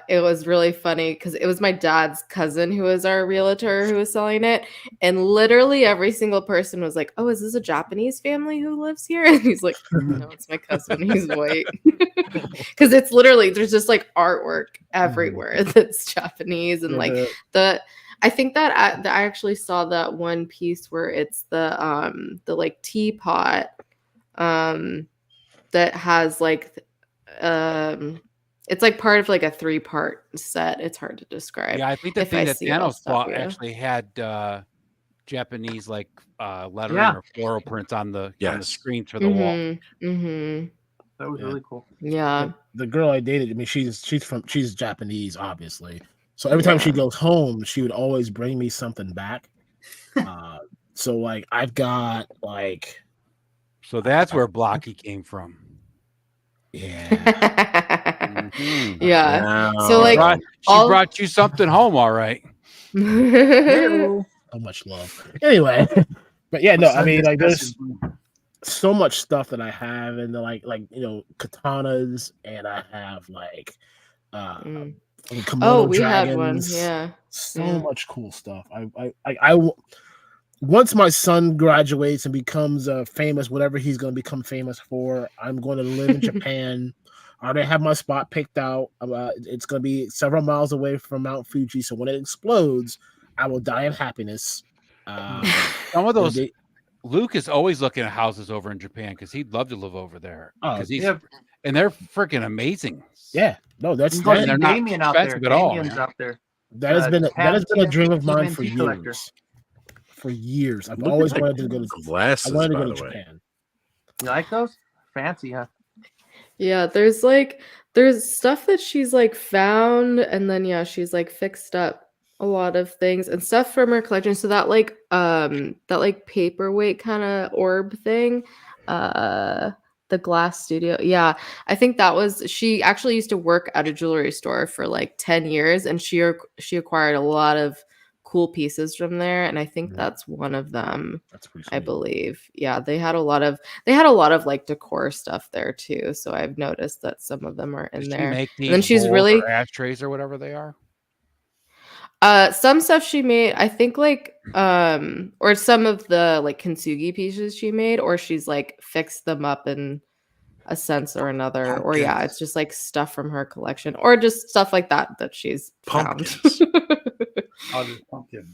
it was really funny because it was my dad's cousin who was our realtor who was selling it. And literally every single person was like, "Oh, is this a Japanese family who lives here?" And he's like, "No, it's my cousin. He's white." Because it's literally, there's just like artwork everywhere that's Japanese. And like I think that I actually saw that one piece where it's the like teapot that has like it's like part of like a 3-part set. It's hard to describe. Yeah, I think the If thing I that see it, I'll Thanos stop bought you. actually had Japanese like lettering Yeah. or floral prints on the Yes. screens for the wall. Mm-hmm. That was Yeah. really cool. Yeah. The girl I dated, I mean, she's Japanese, obviously. So every time she Yeah. goes home, she would always bring me something back. So like I've got like So that's where Blocky came from. yeah. Mhm. Yeah. Wow. So like She all brought you something home, all right. Hello. So much love. Anyway, but yeah, no, I mean like there's so much stuff that I have, and like katanas, and I have like Mm. Komodo Oh, we dragons. had one. Yeah. So Yeah. much cool stuff. Once my son graduates and becomes famous, whatever he's going to become famous for, I'm going to live in Japan. I already have my spot picked out. It's going to be several miles away from Mount Fuji. So when it explodes, I will die of happiness. Some of those Luke is always looking at houses over in Japan because he'd love to live over there. Oh, He's and they're freaking amazing. Yeah, no, that's You can go see they're not Damien out there. expensive at all, Damien's man. out there. that has been a dream of mine for TMNT collector. years. For years, I've Look at always the wanted to go to. glasses, I wanted to by go to the way. Japan. You like those? Fancy, huh? Yeah, there's stuff that she's like found, and then she's like fixed up a lot of things and stuff from her collection. So that like paperweight kind of orb thing, the glass studio. Yeah, I think she actually used to work at a jewelry store for like 10 years, and she acquired a lot of cool pieces from there, and I think that's one of them. That's pretty I sweet. believe. Yeah, they had a lot of like decor stuff there too. So I've noticed that some of them are in Does there. she make these And then she's bowls really or ashtrays or whatever they are? some stuff she made, I think like or some of the like kintsugi pieces she made, or she's like fixed them up in a sense or another. Or Pumpkins. it's just like stuff from her collection, or just stuff like that she's found. Pumpkins. Oh, this pumpkin.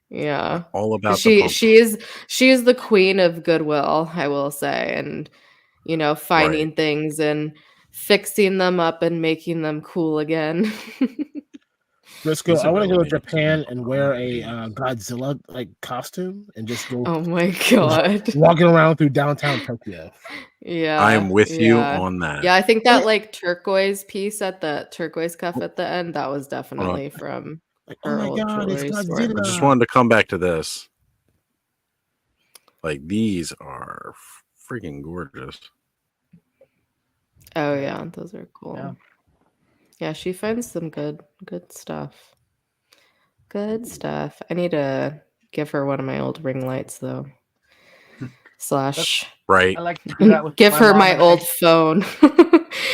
Yeah. All about She the is the queen of goodwill, I will say, and finding things and fixing them up and making them cool again. Briscoe, Those I want to go to abilities. Japan and wear a Godzilla like costume and just go Oh my god. walking around through downtown Tokyo. Yeah. I am with you yeah. on that. Yeah, I think that like turquoise piece at the turquoise cuff at the end, that was definitely from Like, her oh my old god, it's jewelry store. Godzilla. I just wanted to come back to this. Like, these are freaking gorgeous. Oh yeah, those are cool. Yeah. Yeah, she finds some good stuff. Good stuff. I need to give her one of my old ring lights though. / Right. I like to do that with give her mom my and old phone.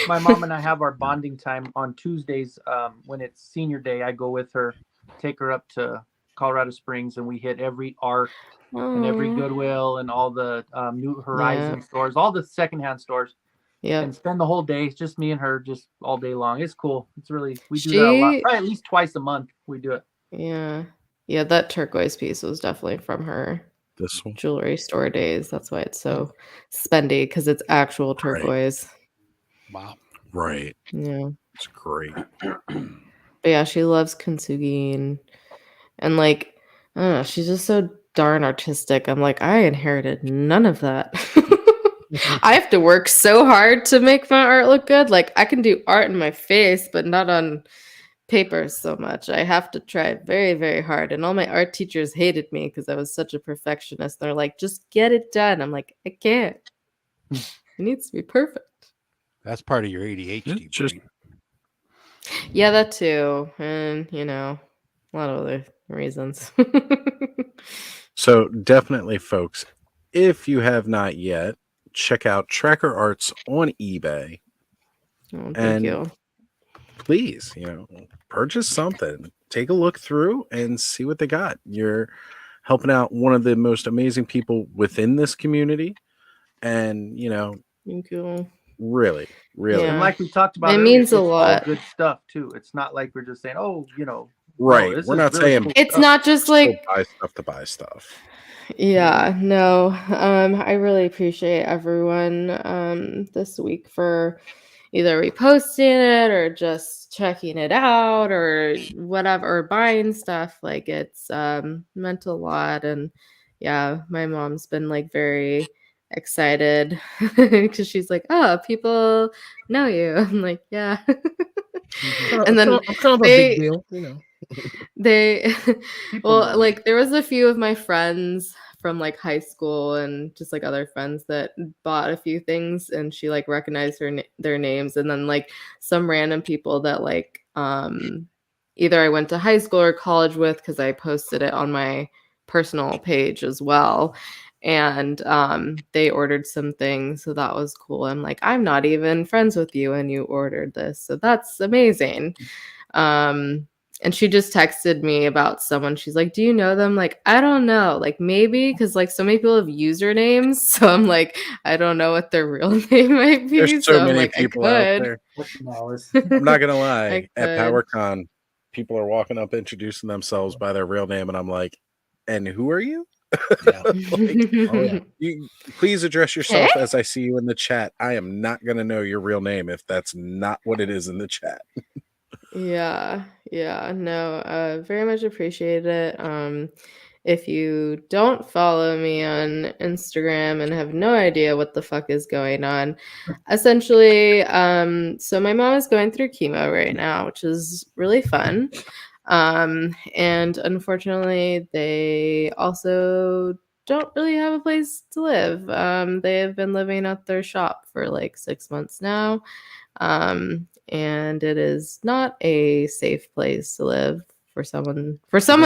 my mom and I have our bonding time on Tuesdays. When it's senior day, I go with her, take her up to Colorado Springs, and we hit every ARC and every Aw. Goodwill and all the New Horizon stores, all the secondhand stores, Yeah. and spend the whole day. It's just me and her, just all day long. It's cool. It's really, we do that a lot. Probably at least twice a month we do it. Yeah. Yeah, that turquoise piece was definitely from her This one. jewelry store days. That's why it's so spendy, because it's actual turquoise. Wow. Right. Yeah. It's great. But yeah, she loves kintsugi and like, I don't know, she's just so darn artistic. I'm like, I inherited none of that. I have to work so hard to make my art look good. Like I can do art in my face, but not on paper so much. I have to try very, very hard. And all my art teachers hated me because I was such a perfectionist. They're like, just get it done. I'm like, I can't. It needs to be perfect. That's part of your ADHD. Just- brain. Yeah, that too. And, a lot of other reasons. So definitely, folks, if you have not yet, check out Tracker Arts on eBay. Oh, thank And you. please, purchase something. Take a look through and see what they got. You're helping out one of the most amazing people within this community. And, Thank you. really, really. Yeah. And like we talked about, It earlier, means a it's all lot. good stuff too. It's not like we're just saying, oh, Right. no, this We're is not really saying cool It's stuff. not just still like buy stuff to buy stuff. Yeah, no. I really appreciate everyone this week for either reposting it or just checking it out or whatever or buying stuff. Like it's meant a lot. And yeah, my mom's been like very excited because she's like, oh, people know you. I'm like, yeah. And then I'm kind of a big deal, they People know well, like there was a few of my friends from like high school and just like other friends that bought a few things and she like recognized their names, and then like some random people that like either I went to high school or college with because I posted it on my personal page as well, and they ordered some things, so that was cool. I'm like, I'm not even friends with you and you ordered this, so that's amazing. And she just texted me about someone. She's like, do you know them? Like, I don't know. Like, maybe because like so many people have usernames. So I'm like, I don't know what their real name might be. There's so So I'm many like, people I out could. there. Alice. I'm not going to I lie. At could. PowerCon, people are walking up introducing themselves by their real name. And I'm like, and who are you? Yeah. You please address yourself Okay. as I see you in the chat. I am not going to know your real name if that's not what it is in the chat. Yeah, no, very much appreciate it. If you don't follow me on Instagram and have no idea what the fuck is going on, essentially, so my mom is going through chemo right now, which is really fun. And unfortunately, they also don't really have a place to live. They have been living at their shop for like 6 months now. And it is not a safe place to live for someone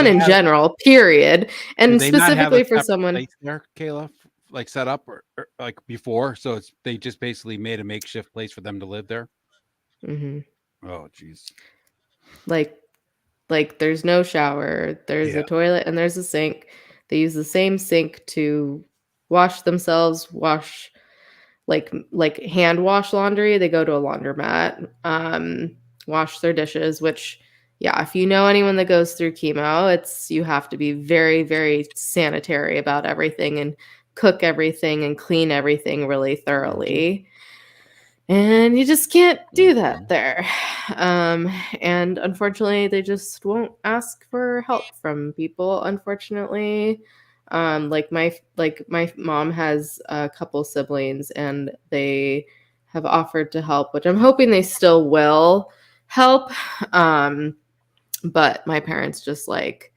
in general, period. Do And they not have a specifically for separate someone place there, Kayla, like set up or like before? So they just basically made a makeshift place for them to live there. Mhm. Oh, jeez. like there's no shower, there's Yeah. a toilet and there's a sink. They use the same sink to wash themselves, wash like hand wash laundry. They go to a laundromat, wash their dishes, which yeah, if you know anyone that goes through chemo, it's you have to be very, very sanitary about everything and cook everything and clean everything really thoroughly. And you just can't do that there. And unfortunately, they just won't ask for help from people, unfortunately. Like my mom has a couple siblings and they have offered to help, which I'm hoping they still will help. But my parents just like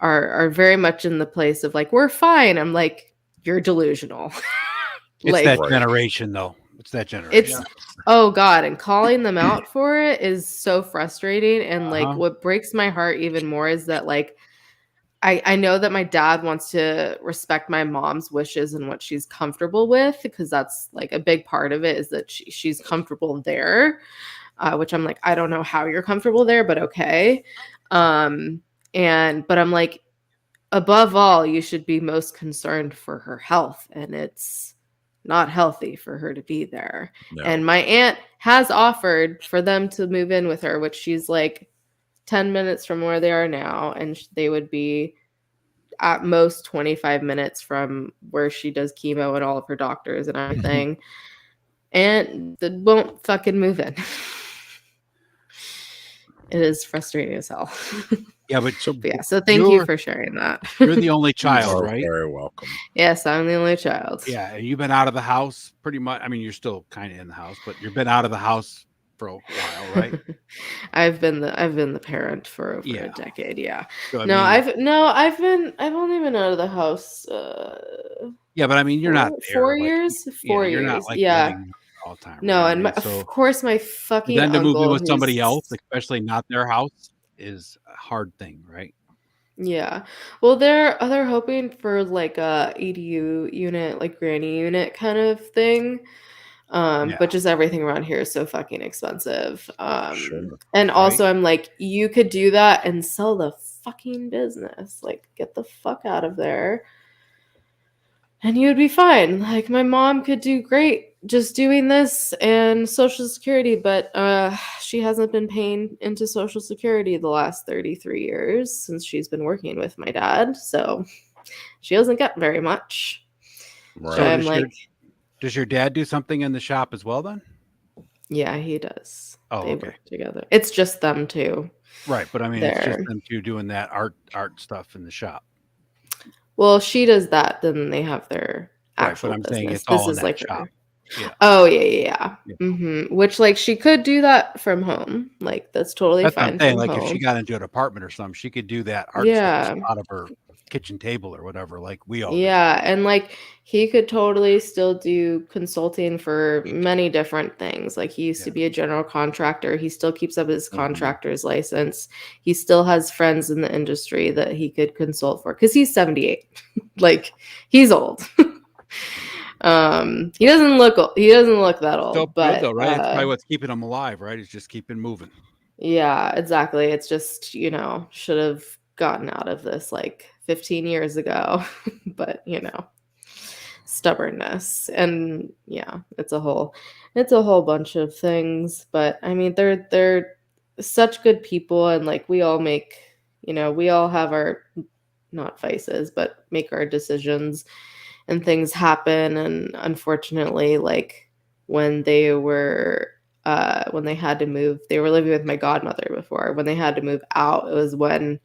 are very much in the place of like, we're fine. I'm like, you're delusional. It's like that Right. generation, though. It's that generation. it's oh god, and calling them out for it is so frustrating. And like Uh-huh. what breaks my heart even more is that like I know that my dad wants to respect my mom's wishes and what she's comfortable with, because that's like a big part of it is that she's comfortable there, which I'm like, I don't know how you're comfortable there, but okay. But I'm like, above all, you should be most concerned for her health, and it's not healthy for her to be there. No. And my aunt has offered for them to move in with her, which she's like 10 minutes from where they are now, and they would be at most 25 minutes from where she does chemo and all of her doctors and everything. And they won't fucking move in. It is frustrating as hell. Yeah, but So thank you for sharing that. You're the only You child, are right? very welcome. Yes, I'm the only child. Yeah, and you've been out of the house pretty much. I mean, you're still kind of in the house, but you've been out of the house for a while, right? I've been the parent for over Yeah. a decade. Yeah. So, I No, mean, I've only been out of the house. yeah, but I mean, you're not there. 4 years. Yeah, 4 you're not years. like Yeah. living all the time, No, right? I and mean, of so course my fucking then to move in uncle, with somebody else, who's especially not their house, is a hard thing, right? yeah. Well, they're hoping for like a EDU unit, like granny unit kind of thing. Yeah. But just everything around here is so fucking expensive. Sure. And Right. also I'm like, you could do that and sell the fucking business. Like, get the fuck out of there. And you'd be fine. Like, my mom could do great just doing this and Social Security, but she hasn't been paying into Social Security the last 33 years since she's been working with my dad. So she doesn't get very much. Right. So I'm like, does your dad do something in the shop as well then? yeah, he does. Oh, They okay. work together. It's just them two. Right, but I mean, it's just There. them two doing that art stuff in the shop. Well, she does that, then they have their Right, actual but I'm saying business. it's all This in is that like shop. her. Yeah. Oh, yeah. Yeah. Which, like, she could do that from home. Like, that's totally That's what fine I'm saying. from Like, if home. she got into an apartment or something, she could do that art Yeah. stuff out of her kitchen table or whatever, like we all do. Yeah, and like he could totally still do consulting for many different things. Like he used to be a general contractor. He still keeps up his contractor's license. He still has friends in the industry that he could consult for because he's 78. Like he's old. He doesn't look that old, Still but good though, right? It's probably what's keeping him alive, right? It's just keeping moving. yeah, exactly. It's just, should have gotten out of this like 15 years ago, but stubbornness. And yeah, it's a whole bunch of things, but I mean they're such good people, and like we all make, we all have our not vices, but make our decisions and things happen. And unfortunately, like when they had to move, they were living with my godmother before. When they had to move out, it was when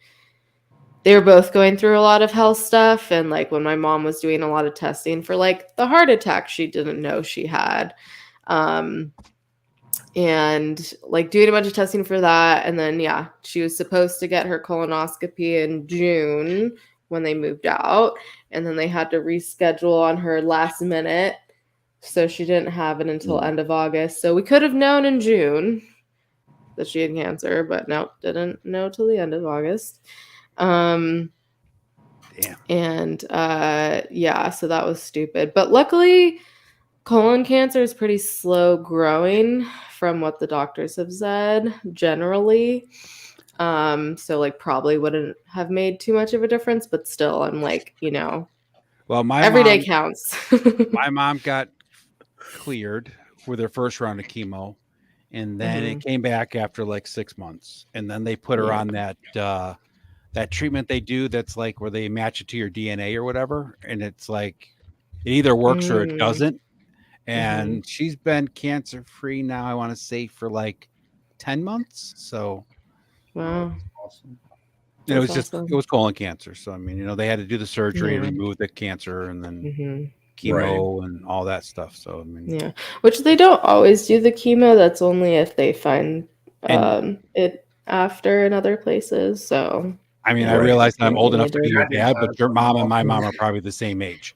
they were both going through a lot of health stuff. And like when my mom was doing a lot of testing for like the heart attack she didn't know she had. And like doing a bunch of testing for that. And then, yeah, she was supposed to get her colonoscopy in June when they moved out. And then they had to reschedule on her last minute. So she didn't have it until end of August. So we could have known in June that she had cancer, but no, didn't know till the end of August. Damn. And yeah, so that was stupid. But luckily, colon cancer is pretty slow growing from what the doctors have said generally. So like probably wouldn't have made too much of a difference, but still I'm like, well, every day counts. My mom got cleared with her first round of chemo, and then it came back after like 6 months, and then they put her on that treatment they do that's like where they match it to your DNA or whatever, and it's like it either works or it doesn't. And she's been cancer free now, I want to say, for like 10 months. So wow. Awesome. it was just it was colon cancer. So I mean, they had to do the surgery and Yeah. remove the cancer, and then chemo and all that stuff. So I mean, yeah, which they don't always do the chemo. That's only if they find it after in other places. So I mean, I realize I'm old enough to be your did dad, that. but your mom and my mom are probably the same age.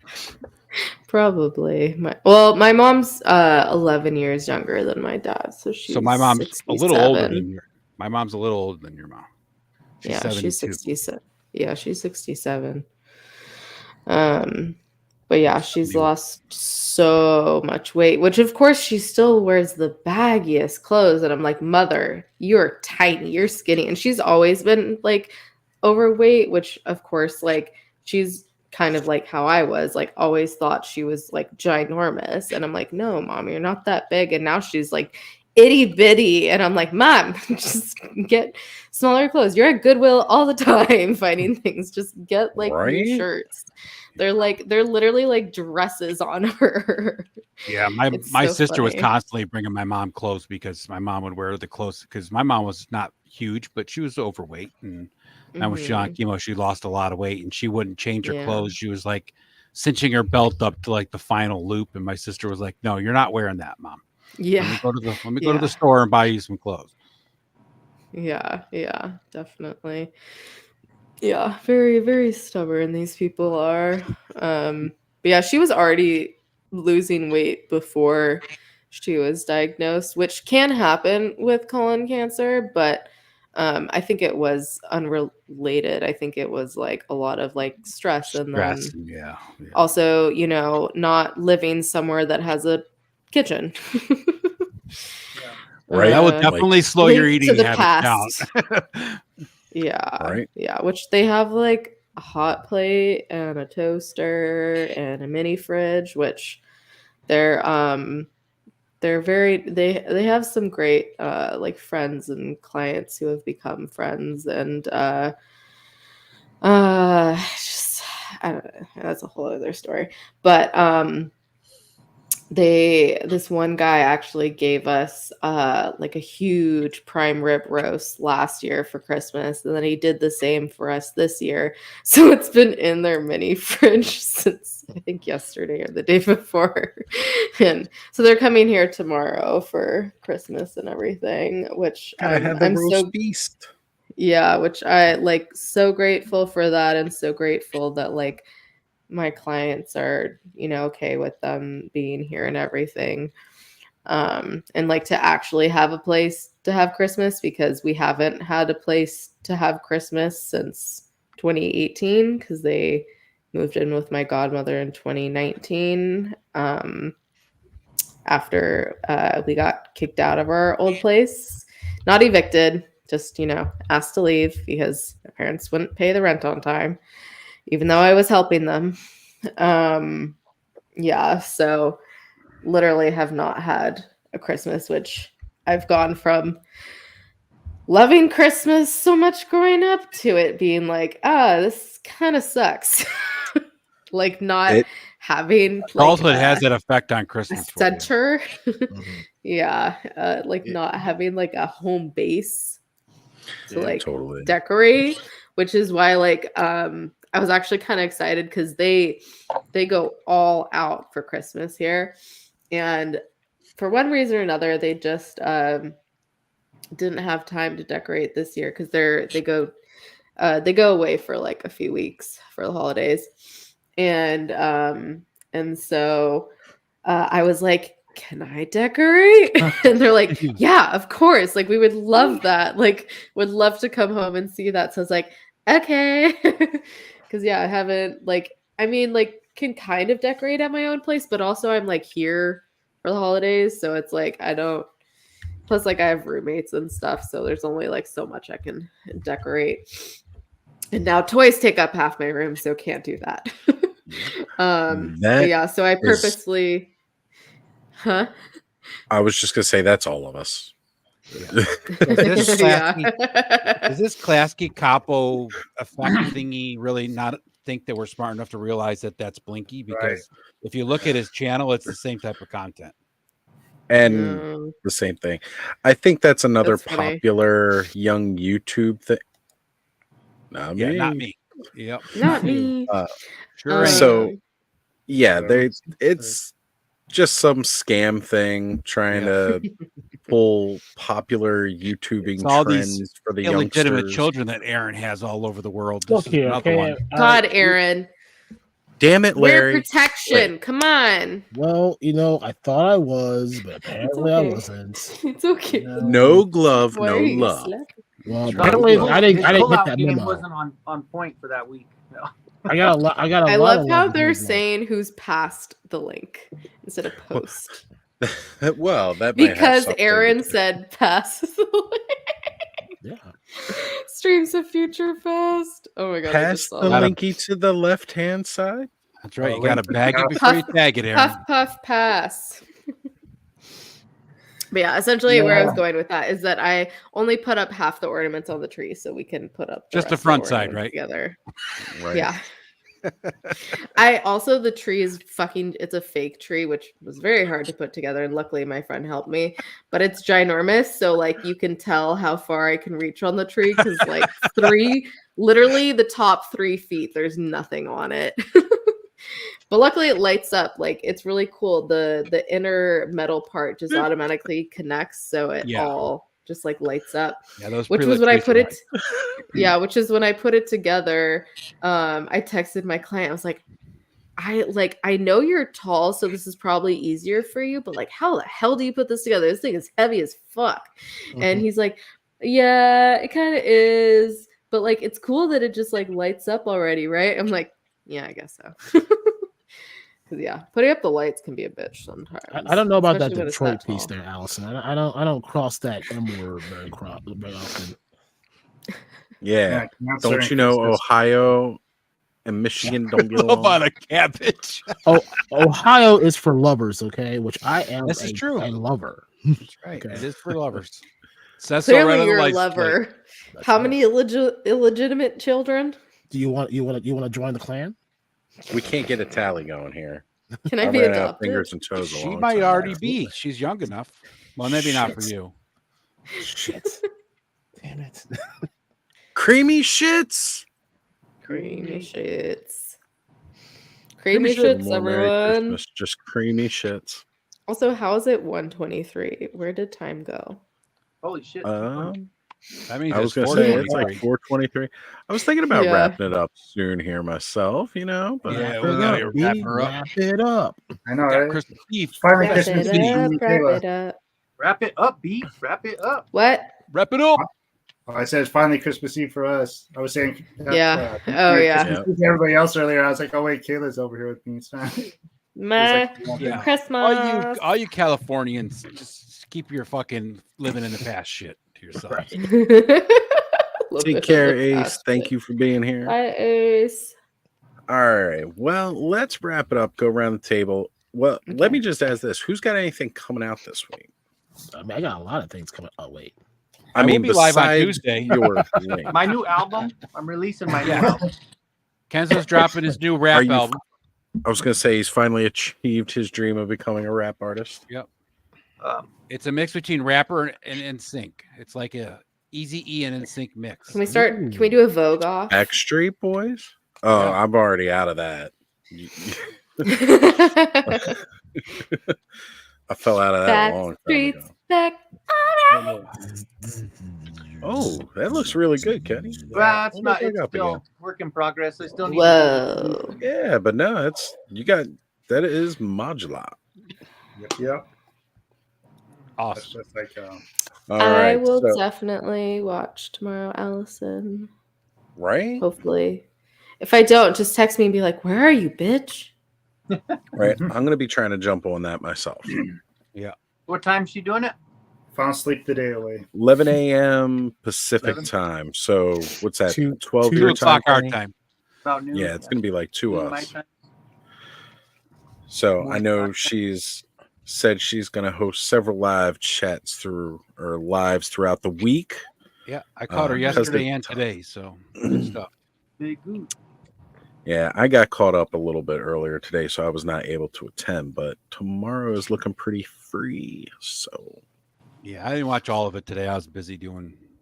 probably my mom's 11 years younger than my dad, so My mom's 67. a little older than my mom's a little older than your mom. She's 72. She's 67. Yeah, she's 67. But yeah, she's lost so much weight, which of course she still wears the baggiest clothes. And I'm like, mother, you're tiny, you're skinny. And she's always been like overweight, which of course, like she's kind of like how I was, like always thought she was like ginormous. And I'm like, no, mom, you're not that big. And now she's like itty bitty, and I'm like, Mom, just get smaller clothes. You're at Goodwill all the time finding things. Just get like new Right? shirts. They're literally like dresses on her. Yeah, It's my so sister was funny. constantly bringing my mom clothes because my mom would wear the clothes because my mom was not huge, but she was overweight, and when she was young, she lost a lot of weight, and she wouldn't change her Yeah. clothes. She was like cinching her belt up to like the final loop, and my sister was like, "No, you're not wearing that, Mom. Yeah. Let me go to the store and buy you some clothes." Yeah, definitely. Yeah, very, very stubborn these people are. But yeah, she was already losing weight before she was diagnosed, which can happen with colon cancer, but I think it was unrelated. I think it was like a lot of like stress and then yeah. also, not living somewhere that has a kitchen. Right. That would definitely slow your linked to eating the habits down. past. Yeah. Right. Yeah. Which they have like a hot plate and a toaster and a mini fridge, which they're they have some great like friends and clients who have become friends and just I don't know, that's a whole other story. But this one guy actually gave us like a huge prime rib roast last year for Christmas, and then he did the same for us this year. So it's been in their mini fridge since I think yesterday or the day before. And so they're coming here tomorrow for Christmas and everything, which Gotta have the I'm roast so beast. yeah, which I like, so grateful for that, and so grateful that like my clients are, okay with them being here and everything. And like to actually have a place to have Christmas, because we haven't had a place to have Christmas since 2018 because they moved in with my godmother in 2019 after we got kicked out of our old place. Not evicted, just, asked to leave because my parents wouldn't pay the rent on time, even though I was helping them. Yeah, so literally have not had a Christmas, which I've gone from loving Christmas so much growing up to it being like, this kind of sucks. Like not It- having like Adulthood has that effect on a Christmas for you. center. Mhm. Yeah, like not having like a home base to like Totally. decorate, which is why like I was actually kind of excited because they go all out for Christmas here, and for one reason or another they just didn't have time to decorate this year because they go away for like a few weeks for the holidays, and so I was like, can I decorate? And they're like, yeah, of course. Like, we would love that. Like, would love to come home and see that. So I was like, okay. Because, yeah, I haven't, like, I mean, like, can kind of decorate at my own place, but also I'm like here for the holidays. So it's like, I don't, plus, like, I have roommates and stuff. So there's only like so much I can decorate. And now toys take up half my room. So can't do that. But yeah, so I purposely. Huh? I was just gonna say that's all of us. Is this Yeah. Is this Klasky Capo effect thingy really not think that we're smart enough to realize that that's Blinky? Because if you look at his channel, it's the same type of content. And No, the same thing. I think that's another that's funny. popular young YouTube thing. Not Yeah, me. not me. Yep. Not me. Sure ain't. So yeah, it's just some scam thing trying to pull popular YouTubing It's all trends these for the illegitimate youngsters. children that Aaron has all over the world. Look This is here, another okay. one. God, Aaron. Damn it, Wear Larry. protection. Wait. Come on. Well, I thought I was, but apparently I okay. wasn't. It's okay. No glove, Why no are you love. slapping? Well, Sure. apparently I didn't His get pullout that game memo. wasn't on point for that week. No. I got a lot. I got a I lot love of how love they're behind that. saying who's passed the link instead of post. Well, that might have Because something to Aaron do. said pass the link. Yeah. Streams of future fast. Oh my god, I Pass just saw the that. linky to the left-hand side. That's right. You got to bag it before Puff, you tag it, Aaron. puff, puff, pass. But yeah, essentially where I was going with that is that I only put up half the ornaments on the tree so we can put up Just the rest of front side, ornaments right? together. Right. Yeah. I also, the tree is it's a fake tree, which was very hard to put together. And luckily my friend helped me, but it's ginormous. So like you can tell how far I can reach on the tree. Cause like literally the top 3 feet, there's nothing on it. But luckily it lights up. Like it's really cool. The inner metal part just automatically connects. So it all just like lights up. Yeah, those Which was pre-lit when I trees put are it. nice. Yeah, which is when I put it together. I texted my client. I was like, I know you're tall, so this is probably easier for you, but like, how the hell do you put this together? This thing is heavy as fuck. And he's like, yeah, it kind of is, but like, it's cool that it just like lights up already, right? I'm like, yeah, I guess so. Cause yeah, putting up the lights can be a bitch sometimes. I don't know about that especially when it's Detroit that piece tall. there, Allison. I don't cross that M word very often. Yeah. cancer Don't and you know consistency. Ohio and Michigan don't get Love on along? a cabbage. Oh, Ohio is for lovers, okay? Which I am This is true. a lover. That's right. Okay. It is for lovers. Says so right Clearly, on the you're a license plate. lover. That's How right. many illegitimate children? Do you want to join the clan? We can't get a tally going here. Can I I be ran out of adopted? fingers and toes. a She long might time already ago. be. She's young enough. Well, maybe not for Shit. you. Shit. Damn it. Creamy shits. Creamy shits. Creamy Creamy shit. shits, More Merry everyone. Christmas, just creamy shits. Also, how is it 1:23? Where did time go? Holy shit. That means I was it's gonna say it's 4:23. like 4:23. I was thinking about Yeah. wrapping it up soon here myself, you know. But Yeah, Wrap we it gotta up, wrap B. her up. Wrap it up. I know, Got right? Christmas Eve. Finally, Wrap Christmas it Eve. up, Me, wrap Kayla. it up. Wrap it up, B. Wrap it up. What? Wrap it up. Oh, I said it's finally Christmas Eve for us. I was saying, Yeah. Oh, Merry yeah. Christmas Eve to everybody else earlier. I was like, oh wait, Kayla's over here with me. It's fine. Meh. Yeah. Christmas. All you Californians, just keep your fucking living in the past shit to yourselves. take care, Ace. Thank you for being here. Bye, Ace. All right. Well, let's wrap it up. Go around the table. Well, let me just ask this: who's got anything coming out this week? I mean, I got a lot of things coming. Oh wait. I will mean, be live on besides Tuesday. your link. My new album. I'm releasing my new Yeah. album. Kenzo's dropping his new rap album. I was gonna say he's finally achieved his dream of becoming a rap artist. Yep. It's a mix between rapper and NSYNC. It's like a Easy E and NSYNC mix. Can we start? Can we do a Vogue off? Backstreet Boys? Oh, Yeah. I'm already out of that. I fell out of that a long time Backstreets ago. back. Oh, that looks really good, Kenny. Well, it's Hold not. that It's up still again. work in progress. I still need. Whoa. Yeah, but no, it's you got that is modular. Yep. That's Awesome. just like All I right, will so- definitely watch tomorrow, Allison. right, Hopefully. If I don't, just text me and be like, "Where are you, bitch?" right. I'm gonna be trying to jump on that myself. What time's she doing it? found sleep the day away. 11 a.m. Pacific 11? time. So what's that? 12 2 your o'clock time? our Kenny? time. About noon. Yeah, it's gonna be like 2 Noon my us. time. So I know she's said she's gonna host several live chats lives throughout the week. Yeah, I caught her 'cause yesterday they- and today, so good stuff. Big good. Yeah, I got caught up a little bit earlier today, so I was not able to attend. But tomorrow is looking pretty free. So Yeah, I didn't watch all of it today. I was busy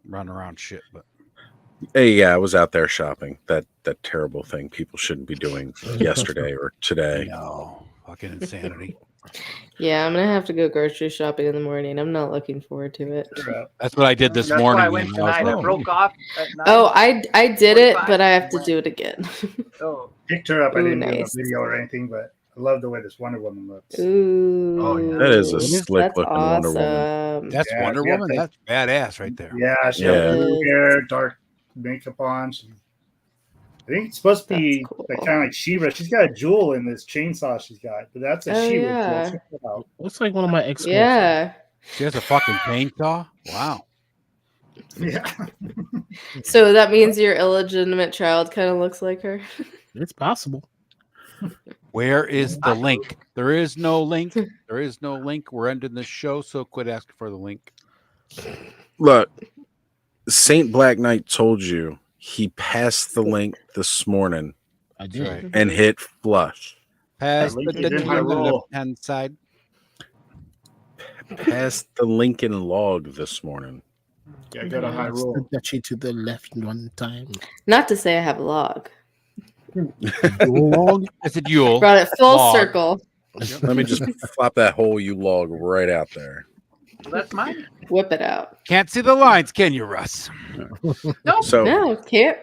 running around shit, but hey, yeah, I was out there shopping. That terrible thing people shouldn't be doing yesterday or today. no, fucking insanity. Yeah, I'm gonna have to go grocery shopping in the morning. I'm not looking forward to it. That's what I did this That's morning. why I went and I was tonight. I like, broke off at 9. Oh, I did it, 45 but I have to went. do it again. Oh, Picked her up. I Ooh, didn't do a nice. video or anything, but I love the way this Wonder Woman looks. Ooh, Oh, yeah. That is a that's slick looking Wonder Woman. awesome. that's Yeah, Wonder she got Woman. that- That's badass right there. Yeah, she Yeah. has blue hair, dark makeup on. I think it's supposed to be That's cool. like, kind of like She-Ra. She's got a jewel in this chainsaw she's got, but that's a Oh, She-Ra yeah. jewel. Check it out. Looks like one of my ex. Yeah. She has a fucking chainsaw. Wow. Yeah. So that means your illegitimate child kind of looks like her. It's possible. Where is the link? There is no link. There is no link. We're ending the show, so quit asking for the link. Look, Saint Black Knight told you he passed the link this morning I That's did. right. and hit flush. Pass link the is in on high the roll. left-hand side. Passed the Lincoln log this morning. Yeah, go to high That's the roll. duchy to the left one time. Not to say I have a log. Log. I said Yule. Brought it full Log. circle. Let me just flop that whole U log right out there. Well, that's mine. Whip it out. Can't see the lines, can you, Russ? Nope. So No, can't.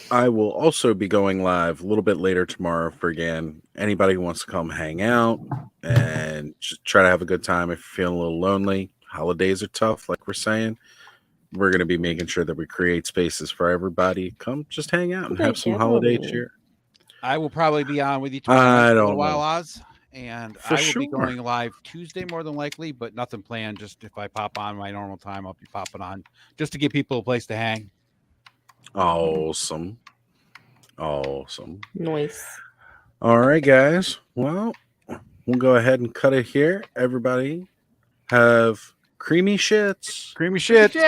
I will also be going live a little bit later tomorrow for, again, anybody who wants to come hang out and just try to have a good time if you're feeling a little lonely. Holidays are tough, like we're saying. We're going to be making sure that we create spaces for everybody. Come just hang out and have some holiday cheer. I will probably be on with you tomorrow I night for a don't little while, know. Oz. And For I will sure. be going live Tuesday more than likely, but nothing planned. Just if I pop on my normal time, I'll be popping on just to give people a place to hang. Awesome. Awesome. Nice. All right, guys. Well, we'll go ahead and cut it here. Everybody have creamy shits. Creamy shit. Shit.